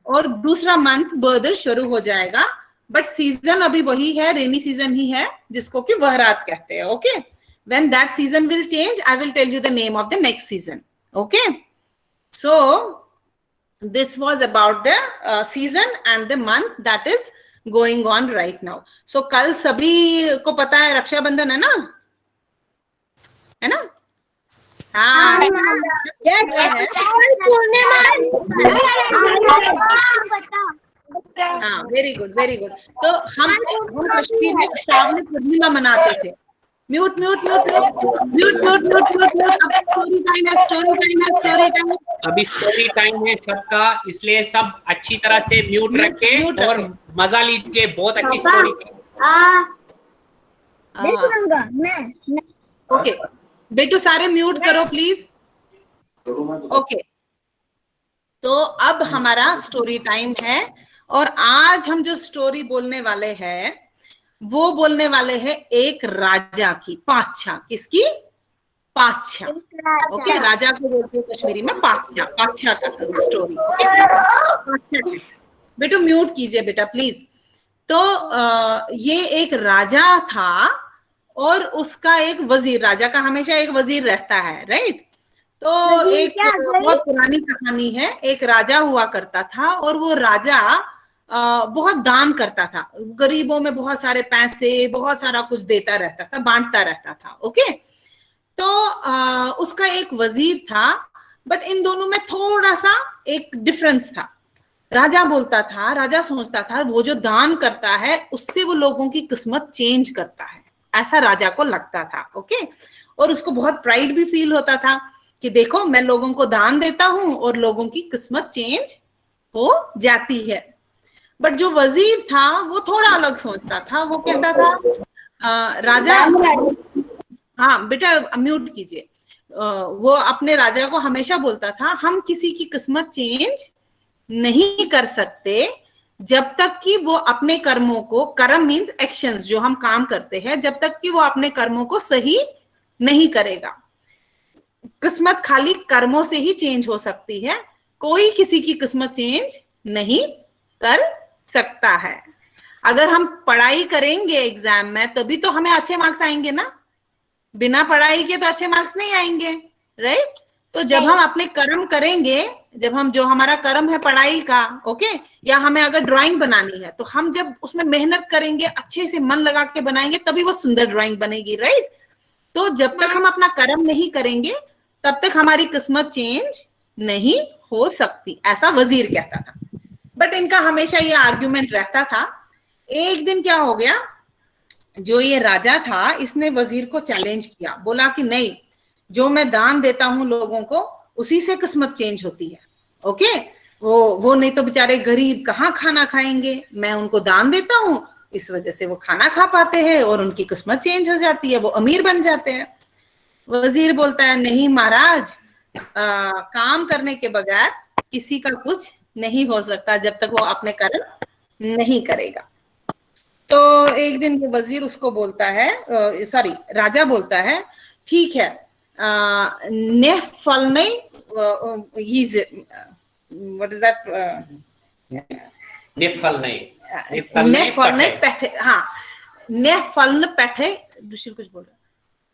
और दूसरा मंथ बर्दर शुरू हो जाएगा, बट सीजन अभी वही है, रेनी सीजन ही है, जिसको कि वहरात कहते हैं। Okay, when that season will change I will tell you the name of the next season. Okay, so this was about the season and the month that is going on right now. So कल सभी को पता है रक्षाबंधन है ना, है ना? हाँ, हाँ, वेरी गुड, वेरी गुड। तो हम कश्मीर में श्रावण पूर्णिमा मनाते थे। Mute mute mute mute mute mute mute mute mute. अब स्टोरी टाइम है, स्टोरी टाइम है, स्टोरी टाइम। अभी स्टोरी टाइम है सबका, इसलिए सब अच्छी तरह से म्यूट रखें और मजा लीजिए। बहुत अच्छी स्टोरी। ओके बेटू, सारे म्यूट करो प्लीज। ओके, तो अब हमारा स्टोरी टाइम है, और आज हम जो स्टोरी बोलने वाले हैं वो बोलने वाले हैं एक राजा की, पातशाह। किसकी? पातशाह। ओके, राजा को बोलते हैं कश्मीरी में पातशाह, पातशाह का स्टोरी। बेटू म्यूट कीजिए बेटा प्लीज। तो ये एक राजा था और उसका एक वजीर, राजा का हमेशा एक वजीर रहता है, राइट? तो एक बहुत पुरानी कहानी है। एक राजा हुआ करता था और वो राजा बहुत दान करता था, गरीबों में बहुत सारे पैसे, बहुत सारा कुछ देता रहता था, बांटता रहता था। ओके, तो उसका एक वजीर था, बट इन दोनों में थोड़ा सा एक डिफरेंस था। राजा बोलता था, राजा सोचता था वो जो दान करता है उससे वो लोगों की किस्मत चेंज करता है, ऐसा राजा को लगता था। ओके, और उसको बहुत प्राइड भी फील होता था कि देखो मैं लोगों को दान देता हूं और लोगों की किस्मत चेंज हो जाती है। बट जो वजीर था वो थोड़ा अलग सोचता था। वो कहता था राजा, हाँ बेटा म्यूट कीजिए। वो अपने राजा को हमेशा बोलता था हम किसी की किस्मत चेंज नहीं कर सकते जब तक कि वो अपने कर्मों को, कर्म मीन्स एक्शंस, जो हम काम करते हैं, जब तक कि वो अपने कर्मों को सही नहीं करेगा। किस्मत खाली कर्मों से ही चेंज हो सकती है, कोई किसी की किस्मत चेंज नहीं कर सकता है। अगर हम पढ़ाई करेंगे एग्जाम में तभी तो हमें अच्छे मार्क्स आएंगे ना, बिना पढ़ाई के तो अच्छे मार्क्स नहीं आएंगे, राइट? तो जब हम अपने कर्म करेंगे, जब हम, जो हमारा कर्म है पढ़ाई का, ओके, या हमें अगर ड्राइंग बनानी है तो हम जब उसमें मेहनत करेंगे, अच्छे से मन लगा के बनाएंगे, तभी वो सुंदर ड्राइंग बनेगी, राइट? तो जब तक हम अपना कर्म नहीं करेंगे तब तक हमारी किस्मत चेंज नहीं हो सकती, ऐसा वजीर कहता था। बट इनका हमेशा ये आर्ग्यूमेंट रहता था। एक दिन क्या हो गया, जो ये राजा था इसने वजीर को चैलेंज किया, बोला कि नहीं, जो मैं दान देता हूं लोगों को उसी से किस्मत चेंज होती है। ओके, वो नहीं तो बेचारे गरीब कहाँ खाना खाएंगे, मैं उनको दान देता हूं, इस वजह से वो खाना खा पाते हैं और उनकी किस्मत चेंज हो जाती है, वो अमीर बन जाते हैं। वजीर बोलता है नहीं महाराज, काम करने के बगैर किसी का कुछ नहीं हो सकता जब तक वो अपने कर्म नहीं करेगा। तो एक दिन ये वजीर उसको बोलता है, सॉरी राजा बोलता है, ठीक है, ने फल नहीं, व्हाट इज दैट, ने फल नहीं पैठे, हाँ, ने फल न पैठे, दूसरी कुछ बोल रहा,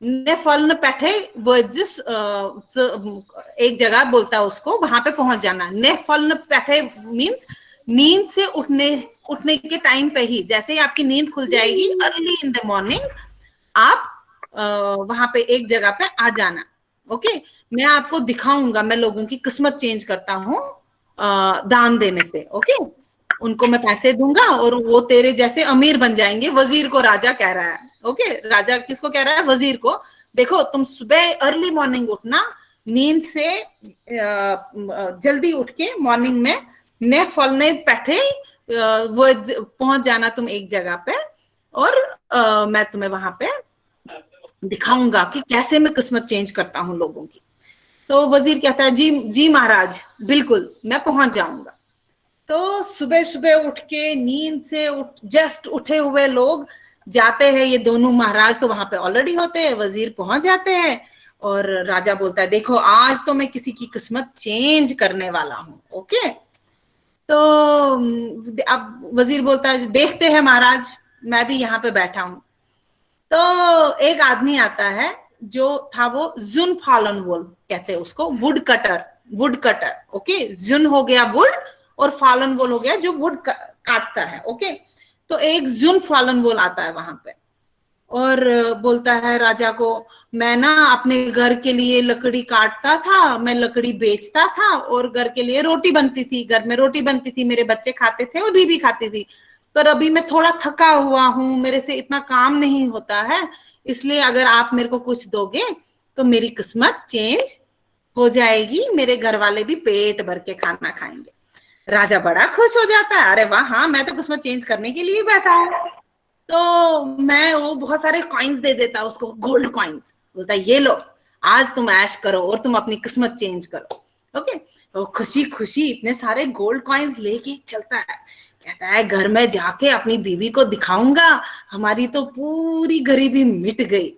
ने फल न पैठे, वो जिस एक जगह बोलता है उसको, वहां पे पहुंच जाना। ने फल न पैठे मीन्स नींद से उठने के टाइम पे ही, जैसे ही आपकी नींद खुल जाएगी अर्ली इन द मॉर्निंग, आप वहां पे एक जगह पे आ जाना। ओके, मैं आपको दिखाऊंगा, मैं लोगों की किस्मत चेंज करता हूँ दान देने से। ओके, उनको मैं पैसे दूंगा और वो तेरे जैसे अमीर बन जाएंगे। वजीर को राजा कह रहा है। ओके, राजा किसको कह रहा है? वजीर को। देखो, तुम सुबह अर्ली मॉर्निंग उठना, नींद से जल्दी उठ के मॉर्निंग में ने फलने बैठे वो पहुंच जाना तुम एक जगह पे, और मैं तुम्हें वहां पे दिखाऊंगा कि कैसे मैं किस्मत चेंज करता हूँ लोगों की। तो वजीर कहता है, जी जी महाराज, बिल्कुल मैं पहुंच जाऊंगा। तो सुबह सुबह उठ के नींद से जस्ट उठे हुए लोग जाते हैं, ये दोनों महाराज तो वहां पे ऑलरेडी होते हैं, वजीर पहुंच जाते हैं, और राजा बोलता है, देखो आज तो मैं किसी की किस्मत चेंज करने वाला हूँ। ओके, तो अब वजीर बोलता है, देखते हैं महाराज, मैं भी यहाँ पे बैठा हूं। तो एक आदमी आता है जो था, वो जुन फालन वोल कहते हैं उसको, wood cutter, wood cutter. Okay, जुन हो गया वुड और फालन वोल हो गया जो वुड काटता है। ओके, तो एक जुन फालन वोल आता है वहां पे और बोलता है राजा को, मैं ना अपने घर के लिए लकड़ी काटता था, मैं लकड़ी बेचता था और घर के लिए रोटी बनती थी, घर में रोटी बनती थी, मेरे बच्चे खाते थे और बीवी खाती थी, पर अभी मैं थोड़ा थका हुआ हूं, मेरे से इतना काम नहीं होता है, इसलिए अगर आप मेरे को कुछ दोगे तो मेरी किस्मत चेंज हो जाएगी, मेरे घर वाले भी पेट भर के खाना खाएंगे। राजा बड़ा खुश हो जाता है, अरे वाह, हाँ मैं तो किस्मत चेंज करने के लिए बैठा हूँ। तो मैं वो बहुत सारे कॉइन्स दे देता उसको, गोल्ड कॉइन्स। बोलता है, ये लो, आज तुम ऐश करो और तुम अपनी किस्मत चेंज करो। ओके, तो खुशी खुशी इतने सारे गोल्ड कॉइन्स लेके चलता है, कहता है घर में जाके अपनी बीवी को दिखाऊंगा, हमारी तो पूरी गरीबी मिट गई।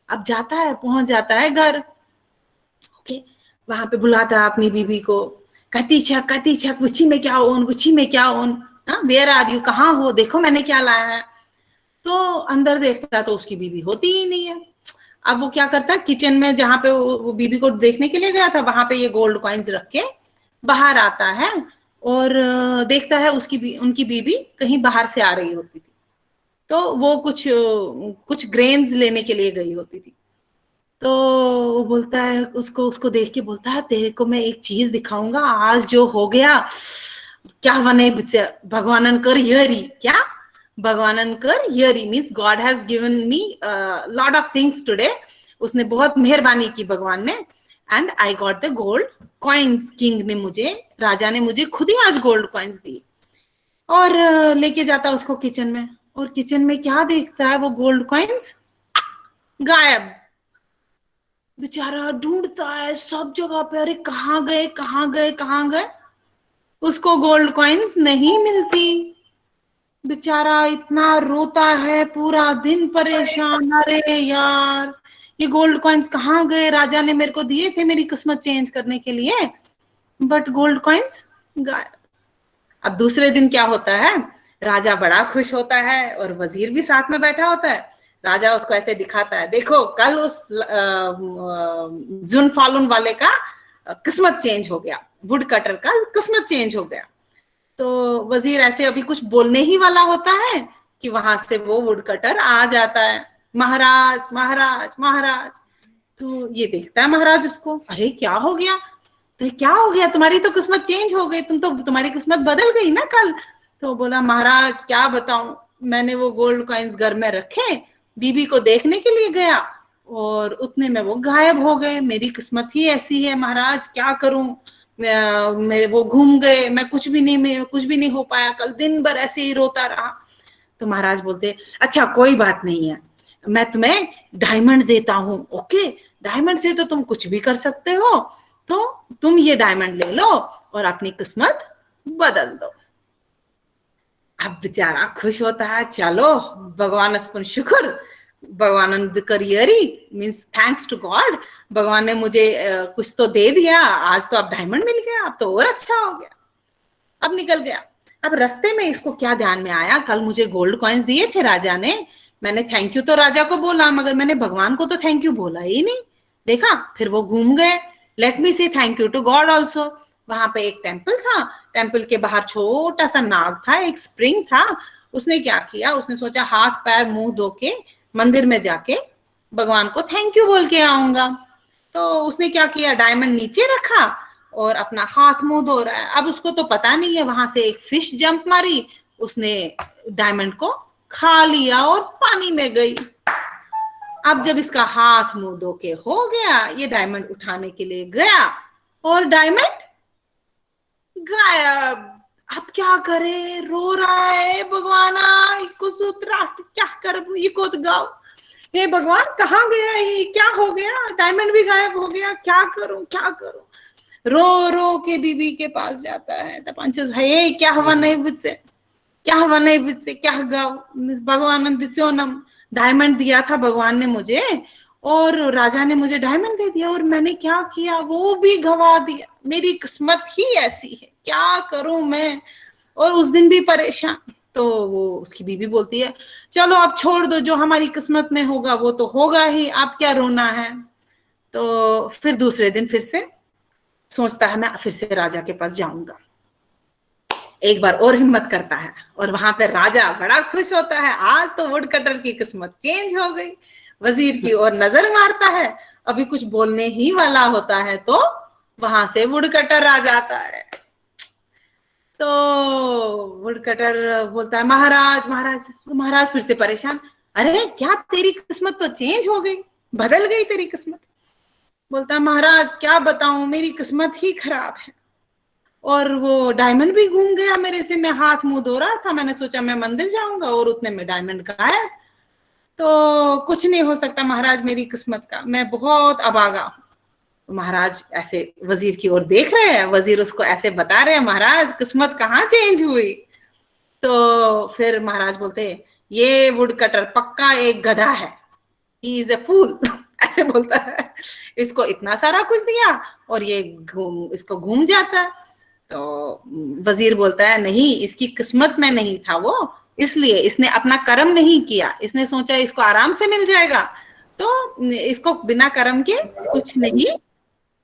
अब जाता है, पहुंच जाता है घर। ओके, वहां पे बुलाता है अपनी बीवी को, कती छक गुच्छी में क्या ओन, गुच्छी में क्या ओन, वेयर आर यू, कहाँ हो, देखो मैंने क्या लाया है। तो अंदर देखता है तो उसकी बीवी होती ही नहीं है। अब वो क्या करता है, किचन में जहां पे वो बीवी को देखने के लिए गया था, वहां पे ये गोल्ड कॉइन्स रख के बाहर आता है और देखता है उनकी बीवी कहीं बाहर से आ रही होती थी। तो वो कुछ ग्रेन्स लेने के लिए गई होती थी। तो वो बोलता है, उसको देख के बोलता है, तेरे को मैं एक चीज दिखाऊंगा, आज जो हो गया, क्या बने भगवानन कर यरी, क्या भगवानन कर यरी means God has given me lot of things today, उसने बहुत मेहरबानी की भगवान ने, and I got the gold coins, king ने मुझे, राजा ने मुझे खुद ही आज गोल्ड कॉइन्स दिए। और लेके जाता उसको किचन में, और किचन में क्या देखता है, वो गोल्ड कॉइन्स गायब। बेचारा ढूंढता है सब जगह पे, अरे कहाँ गए कहाँ गए कहाँ गए, उसको गोल्ड कॉइन्स नहीं मिलती। बेचारा इतना रोता है, पूरा दिन परेशान, अरे यार ये गोल्ड कॉइन्स कहाँ गए, राजा ने मेरे को दिए थे मेरी किस्मत चेंज करने के लिए, बट गोल्ड कॉइन्स गायब। अब दूसरे दिन क्या होता है, राजा बड़ा खुश होता है और वजीर भी साथ में बैठा होता है। राजा उसको ऐसे दिखाता है, देखो कल उस जुन फालून वाले का किस्मत चेंज हो गया, वुड कटर का किस्मत चेंज हो गया। तो वजीर ऐसे अभी कुछ बोलने ही वाला होता है कि वहां से वो वुड कटर आ जाता है, महाराज महाराज महाराज। तो ये देखता है महाराज उसको, अरे क्या हो गया, तो क्या हो गया, तुम्हारी तो किस्मत चेंज हो गई, तुम्हारी किस्मत बदल गई ना कल। तो बोला, महाराज क्या बताऊं, मैंने वो गोल्ड कॉइन्स घर में रखे, बीबी को देखने के लिए गया और उतने में वो गायब हो गए, मेरी किस्मत ही ऐसी है महाराज, क्या करूं, मेरे वो घूम गए, मैं कुछ भी नहीं हो पाया, कल दिन भर ऐसे ही रोता रहा। तो महाराज बोलते, अच्छा कोई बात नहीं है, मैं तुम्हें डायमंड देता हूं। ओके, डायमंड से तो तुम कुछ भी कर सकते हो, तो तुम ये डायमंड ले लो और अपनी किस्मत बदल दो। अब बेचारा खुश होता है, चलो भगवान अस्कुन शुक्र, भगवान करियरी मीन्स थैंक्स टू गॉड, भगवान ने मुझे कुछ तो दे दिया, आज तो अब डायमंड मिल गया, अब तो और अच्छा हो गया। अब निकल गया। अब रास्ते में इसको क्या ध्यान में आया, कल मुझे गोल्ड कॉइन्स दिए थे राजा ने, मैंने थैंक यू तो राजा को बोला, मगर मैंने भगवान को तो थैंक यू बोला ही नहीं। देखा, फिर वो घूम गए, let me say thank you to God also. वहां पे एक टेम्पल था, टेम्पल के बाहर छोटा सा नाग था, एक स्प्रिंग था। उसने क्या किया, उसने सोचा हाथ पैर मुंह धो के मंदिर में जाके भगवान को थैंक यू बोल के आऊंगा। तो उसने क्या किया, डायमंड नीचे रखा और अपना हाथ मुंह धो रहा है। अब उसको तो पता नहीं है, वहां से एक फिश जंप मारी, उसने डायमंड को खा लिया और पानी में गई। अब जब इसका हाथ मुंह धो के हो गया, ये डायमंड उठाने के लिए गया और डायमंड गायब। अब क्या करे, रो रहा है, भगवाना इको सूत्राट क्या कर, इको गाओ, हे भगवान कहाँ गया ये, क्या हो गया, डायमंड भी गायब हो गया, क्या करूं क्या करूं। रो रो के बीबी के पास जाता है। तपंचस हे क्या हवा नहीं बुझसे, क्या हवा नहीं बुझसे, क्या गाओ, भगवान दिचोनम, डायमंड दिया था भगवान ने मुझे और राजा ने मुझे डायमंड दे दिया और मैंने क्या किया, वो भी गवा दिया, मेरी किस्मत ही ऐसी है, क्या करूं मैं। और उस दिन भी परेशान। तो वो उसकी बीबी बोलती है चलो अब छोड़ दो, जो हमारी किस्मत में होगा वो तो होगा ही, आप क्या रोना है। तो फिर दूसरे दिन फिर से सोचता है मैं फिर से राजा के पास जाऊंगा। एक बार और हिम्मत करता है और वहां पे राजा बड़ा खुश होता है, आज तो वुड कटर की किस्मत चेंज हो गई। वजीर की ओर नजर मारता है, अभी कुछ बोलने ही वाला होता है तो वहां से वुड कटर आ जाता है। तो वुड कटर बोलता है महाराज महाराज। महाराज फिर से परेशान, अरे क्या तेरी किस्मत तो चेंज हो गई, बदल गई तेरी किस्मत। बोलता है महाराज क्या बताऊं, मेरी किस्मत ही खराब है और वो डायमंड भी घूम गया मेरे से, मैं हाथ मुंह धो रहा था, मैंने सोचा मैं मंदिर जाऊंगा और उतने में डायमंड गायब। तो कुछ नहीं हो सकता महाराज मेरी किस्मत का, मैं बहुत अभागा हूं। महाराज ऐसे वजीर की ओर देख रहे हैं, वजीर उसको ऐसे बता रहे हैं महाराज किस्मत कहाँ चेंज हुई। तो फिर महाराज बोलते हैं ये वुड कटर पक्का एक गधा है, ही इज ए फूल ऐसे बोलता है, इसको इतना सारा कुछ दिया और ये इसको घूम जाता है। तो वजीर बोलता है नहीं, इसकी किस्मत में नहीं था वो, इसलिए इसने अपना कर्म नहीं किया, इसने सोचा इसको आराम से मिल जाएगा, तो इसको बिना कर्म के कुछ नहीं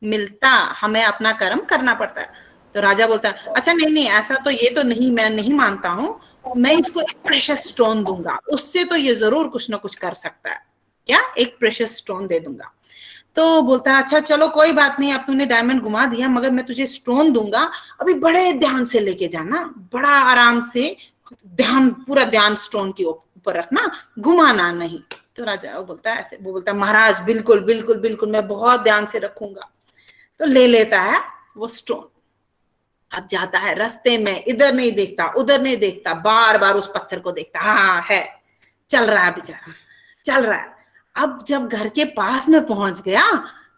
मिलता, हमें अपना कर्म करना पड़ता है। तो राजा बोलता है अच्छा नहीं नहीं ऐसा तो ये तो नहीं, मैं नहीं मानता हूं, मैं इसको एक प्रेशियस स्टोन दूंगा, उससे तो ये जरूर कुछ ना कुछ कर सकता है, क्या एक प्रेशियस स्टोन दे दूंगा। तो बोलता है अच्छा चलो कोई बात नहीं, अब तूने डायमंड घुमा दिया मगर मैं तुझे स्टोन दूंगा, अभी बड़े ध्यान से लेके जाना, बड़ा आराम से ध्यान, पूरा ध्यान स्टोन के ऊपर रखना, घुमाना नहीं। तो राजा वो बोलता है ऐसे, वो बोलता है महाराज बिल्कुल बिल्कुल बिल्कुल मैं बहुत ध्यान से रखूंगा। तो ले लेता है वो स्टोन। अब जाता है रास्ते में, इधर नहीं देखता उधर नहीं देखता, बार बार उस पत्थर को देखता, हाँ है, चल रहा है बेचारा, चल रहा है। अब जब घर के पास में पहुंच गया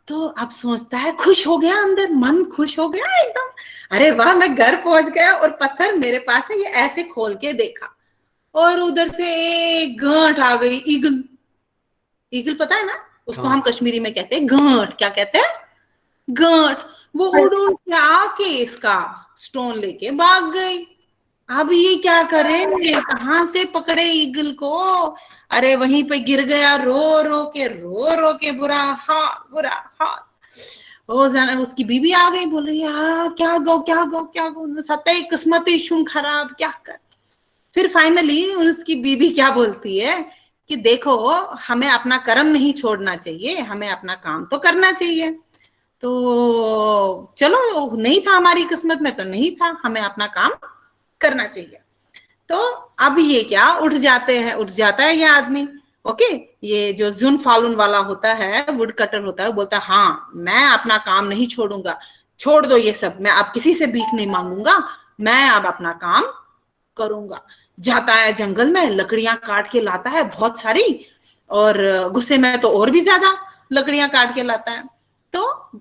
तो अब सोचता है, खुश हो गया, अंदर मन खुश हो गया एकदम, अरे वाह मैं घर पहुंच गया और पत्थर मेरे पास है। ये ऐसे खोल के देखा और उधर से एक गांठ आ गई, ईगल। ईगल पता है ना उसको, हम कश्मीरी में कहते हैं गांठ, क्या कहते हैं गांठ। वो उड़ उड़ के आके इसका स्टोन लेके भाग गई। अब ये क्या करे, कहां से पकड़े ईगल को, अरे वहीं पे गिर गया, रो रो के बुरा हाल। उसकी बीबी आ गई, बोल रही है क्या गो सत्य किस्मत शुम खराब, क्या कर। फिर फाइनली उसकी बीबी क्या बोलती है कि देखो हमें अपना कर्म नहीं छोड़ना चाहिए, हमें अपना काम तो करना चाहिए। तो चलो नहीं था हमारी किस्मत में तो नहीं था, हमें अपना काम करना चाहिए। तो अब ये क्या उठ जाता है ये आदमी, ओके। ये जो जुन फालून वाला होता है, वुड कटर होता है, बोलता है हाँ मैं अपना काम नहीं छोड़ूंगा, छोड़ दो ये सब, मैं अब किसी से भीख नहीं मांगूंगा, मैं अब अपना काम करूंगा। जाता है जंगल में, लकड़ियां काट के लाता है बहुत सारी, और गुस्से में तो और भी ज्यादा लकड़ियां काट के लाता है, तो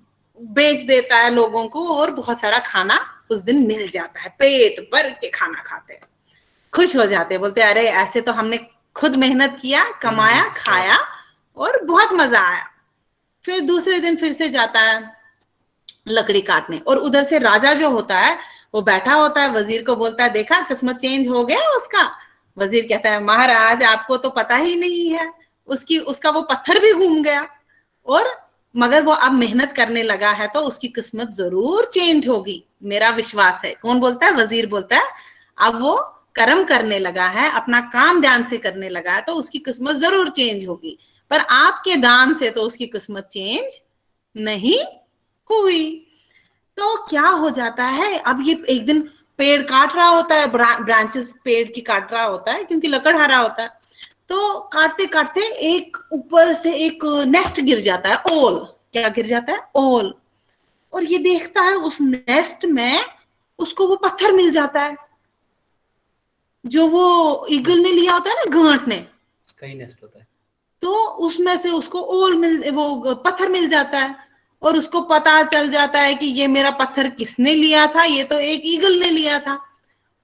बेच देता है लोगों को और बहुत सारा खाना उस दिन मिल जाता है, पेट भर के खाना खाते हैं, खुश हो जाते हैं, बोलते हैं अरे ऐसे तो हमने खुद मेहनत किया, कमाया, खाया और बहुत मजा आया। फिर दूसरे दिन फिर से जाता है लकड़ी काटने, और उधर से राजा जो होता है वो बैठा होता है, वजीर को बोलता है देखा किस्मत चेंज हो गया उसका। वजीर कहता है महाराज आपको तो पता ही नहीं है, उसका वो पत्थर भी घूम गया, और मगर वो अब मेहनत करने लगा है तो उसकी किस्मत जरूर चेंज होगी, मेरा विश्वास है। कौन बोलता है? वजीर बोलता है अब वो कर्म करने लगा है, अपना काम ध्यान से करने लगा है तो उसकी किस्मत जरूर चेंज होगी, पर आपके दान से तो उसकी किस्मत चेंज नहीं हुई। तो क्या हो जाता है, अब ये एक दिन पेड़ काट रहा होता है, ब्रांचेस पेड़ की काट रहा होता है क्योंकि लकड़ हरा होता है। तो काटते काटते एक ऊपर से एक नेस्ट गिर जाता है, ओल। क्या गिर जाता है? ओल। और ये देखता है उस नेस्ट में उसको वो पत्थर मिल जाता है जो वो ईगल ने लिया होता है ना, गांठ ने, उसका ही नेस्ट होता है। तो उसमें से उसको वो पत्थर मिल जाता है और उसको पता चल जाता है कि ये मेरा पत्थर किसने लिया था, ये तो एक ईगल ने लिया था।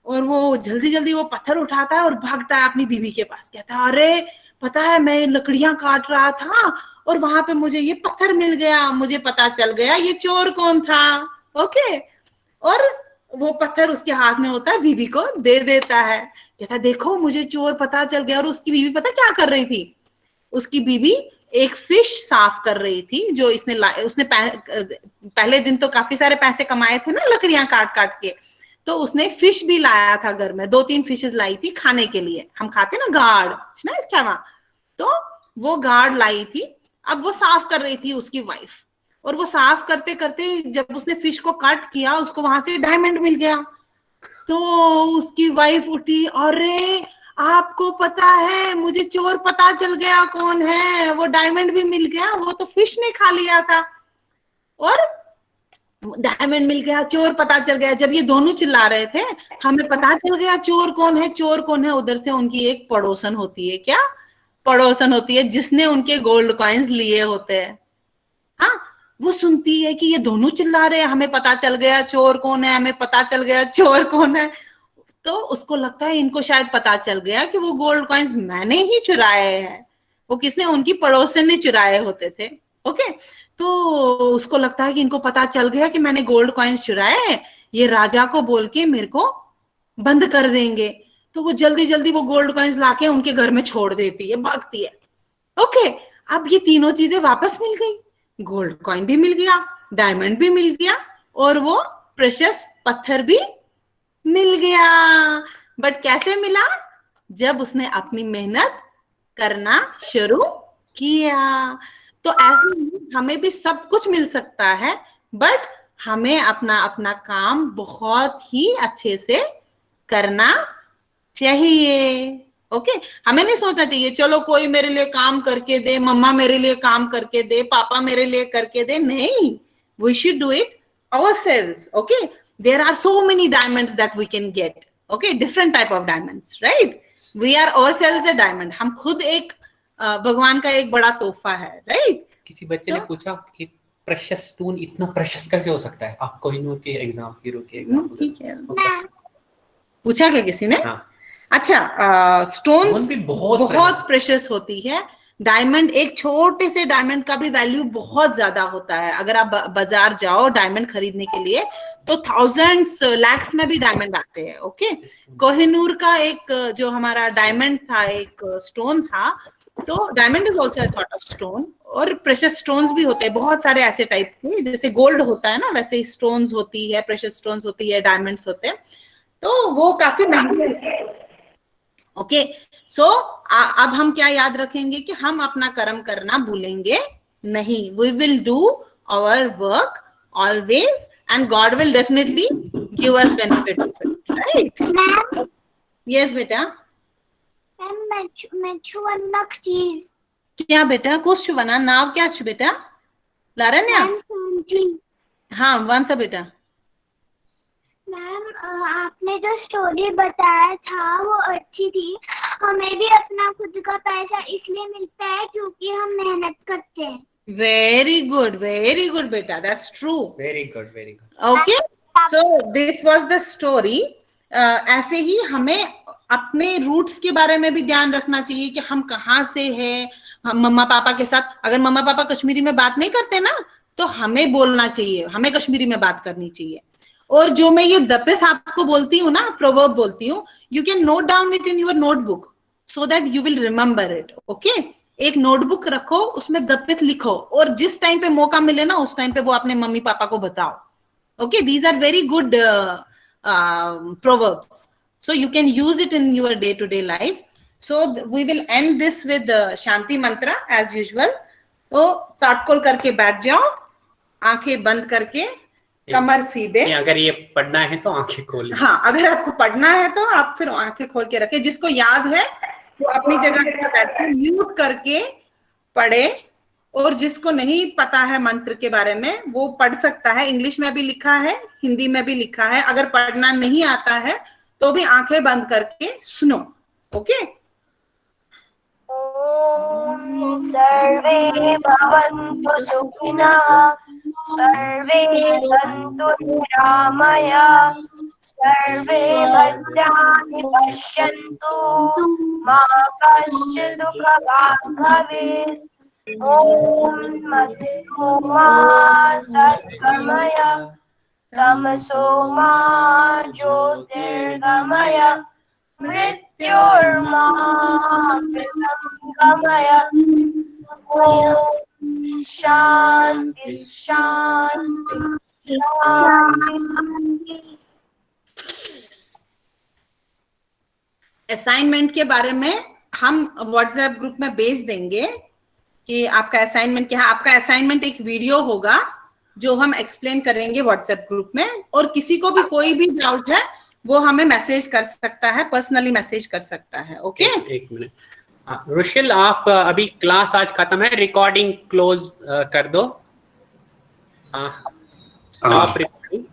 और वो जल्दी जल्दी वो पत्थर उठाता है और भागता है अपनी बीवी के पास। कहता है अरे पता है मैं लकड़ियां काट रहा था और वहां पे मुझे ये पत्थर मिल गया, मुझे पता चल गया ये चोर कौन था। ओके। और वो पत्थर उसके हाथ में होता है, बीवी को दे देता है। कहता है देखो मुझे चोर पता चल गया। और उसकी बीवी पता क्या कर रही थी? उसकी बीवी एक फिश साफ कर रही थी जो उसने पहले दिन तो काफी सारे पैसे कमाए थे ना लकड़ियां काट काट के, तो उसने फिश भी लाया था घर में, 2-3 फिशेस लाई थी खाने के लिए। हम खाते ना गार्ड ना इसके वहां, तो वो गार्ड लाई थी। अब वो साफ कर रही थी उसकी वाइफ, और वो साफ करते करते जब उसने फिश को कट किया उसको वहां से डायमंड मिल गया। तो उसकी वाइफ उठी, अरे आपको पता है मुझे चोर पता चल गया कौन है, वो डायमंड भी मिल गया, वो तो फिश ने खा लिया था और डायमंड मिल गया, चोर पता चल गया। जब ये दोनों चिल्ला रहे थे हमें पता चल गया चोर कौन है, चोर कौन है, उधर से उनकी एक पड़ोसन होती है, क्या पड़ोसन होती है जिसने उनके गोल्ड कॉइन्स लिए होते हैं। हाँ, वो सुनती है कि ये दोनों चिल्ला रहे हैं हमें पता चल गया चोर कौन है, हमें पता चल गया चोर कौन है। तो उसको लगता है इनको शायद पता चल गया कि वो गोल्ड कॉइन्स मैंने ही चुराए हैं, वो किसने, उनकी पड़ोसन ने चुराए होते थे। ओके। तो उसको लगता है कि इनको पता चल गया कि मैंने गोल्ड कॉइन्स चुराए हैं, ये राजा को बोल के मेरे को बंद कर देंगे। तो वो जल्दी जल्दी वो गोल्ड कॉइन्स लाके उनके घर में छोड़ देती है, भागती है। ओके। अब ये तीनों चीजें वापस मिल गई, गोल्ड कॉइन भी मिल गया, डायमंड भी मिल गया और वो प्रेशियस पत्थर भी मिल गया। बट कैसे मिला? जब उसने अपनी मेहनत करना शुरू किया। तो ऐसे हमें भी सब कुछ मिल सकता है, बट हमें अपना अपना काम बहुत ही अच्छे से करना चाहिए। ओके। हमें नहीं सोचना चाहिए चलो कोई मेरे लिए काम करके दे, मम्मा मेरे लिए काम करके दे, पापा मेरे लिए करके दे। नहीं, we should do it ourselves. Okay. There are so many diamonds that we can get. Okay. Different type of diamonds, right? We are ourselves a diamond. हम खुद एक भगवान का एक बड़ा तोहफा है, राइट? किसी बच्चे ने पूछा कि प्रेशियस स्टोन इतना प्रेशियस कैसे हो सकता है? आप कोहिनूर के एग्जाम, हीरो के एग्जाम, ठीक है, पूछा क्या किसी ने? हाँ। अच्छा, स्टोन्स भी बहुत प्रेशियस होती है। डायमंड, एक छोटे से डायमंड का भी वैल्यू बहुत ज्यादा होता है। अगर आप बाजार जाओ डायमंड खरीदने के लिए तो थाउजेंड्स लैक्स में भी डायमंड आते हैं। ओके। कोहिनूर का एक जो हमारा डायमंड था, एक स्टोन था, तो diamond is also sort of stone. और प्रेशियस स्टोन्स भी होते हैं बहुत सारे ऐसे टाइप के, जैसे गोल्ड होता है ना वैसे ही स्टोन्स होती है, प्रेशियस स्टोन्स होती है, डायमंड्स होते हैं, तो वो काफी महंगे। ओके। सो अब हम क्या याद रखेंगे कि हम अपना कर्म करना भूलेंगे नहीं। We will do our work always and God will definitely give us benefit of it, right? Ma'am, yes बेटा। मैं छुअनक चीज क्या बेटा? कुछ छुबना नाव क्या छु बेटा? लारन्या? हाँ, वन सा बेटा। मैम, आपने जो स्टोरी बताया था वो अच्छी थी। हमें भी अपना खुद का पैसा इसलिए मिलता है क्योंकि हम मेहनत करते हैं। वेरी गुड बेटा, that's true. Very good, very good. Okay. So this was the story. ऐसे ही हमें अपने रूट्स के बारे में भी ध्यान रखना चाहिए कि हम कहाँ से हैं। हम मम्मा पापा के साथ, अगर मम्मा पापा कश्मीरी में बात नहीं करते ना तो हमें बोलना चाहिए, हमें कश्मीरी में बात करनी चाहिए। और जो मैं ये दपित आपको बोलती हूँ ना, प्रोवर्ब बोलती हूँ, you can note down it in your notebook so that you will remember it. Okay. एक नोटबुक रखो, उसमें दपित लिखो और जिस टाइम पे मौका मिले ना उस टाइम पे वो अपने मम्मी पापा को बताओ। Okay. These are very good proverbs, so you can use it in your day to day life. So we will end this with शांति मंत्र as usual. तो चाटकोल करके बैठ जाओ, आंखें बंद करके, कमर सीधे। अगर ये पढ़ना है तो आंखें खोल। हाँ, अगर आपको पढ़ना है तो आप फिर आंखें खोल के रखें। जिसको याद है वो अपनी जगह पे बैठ के म्यूट करके पढ़े, और जिसको नहीं पता है मंत्र के बारे में वो पढ़ सकता है। इंग्लिश में भी लिखा है, हिंदी में भी लिखा है। अगर पढ़ना नहीं आता है तो भी आंखें बंद करके सुनो। ओके। ओम सर्वे भवन्तु सुखिनः, सर्वे सन्तु निरामयाः, सर्वे भद्राणि पश्यन्तु, मा कश्चित् दुःखभाग् भवेत्। ओम सोमा सद्गमय, तमसो मा ज्योतिर्गमय, मृत्योर्मामृतं गमय। ओम शांति शांति शांति। असाइनमेंट के बारे में हम व्हाट्सएप ग्रुप में भेज देंगे कि आपका असाइनमेंट क्या है। आपका असाइनमेंट एक वीडियो होगा जो हम एक्सप्लेन करेंगे व्हाट्सएप ग्रुप में, और किसी को भी कोई भी डाउट है वो हमें मैसेज कर सकता है, पर्सनली मैसेज कर सकता है। ओके। एक मिनट रुशिल, आप अभी क्लास आज खत्म है, रिकॉर्डिंग क्लोज कर दो। Stop recording.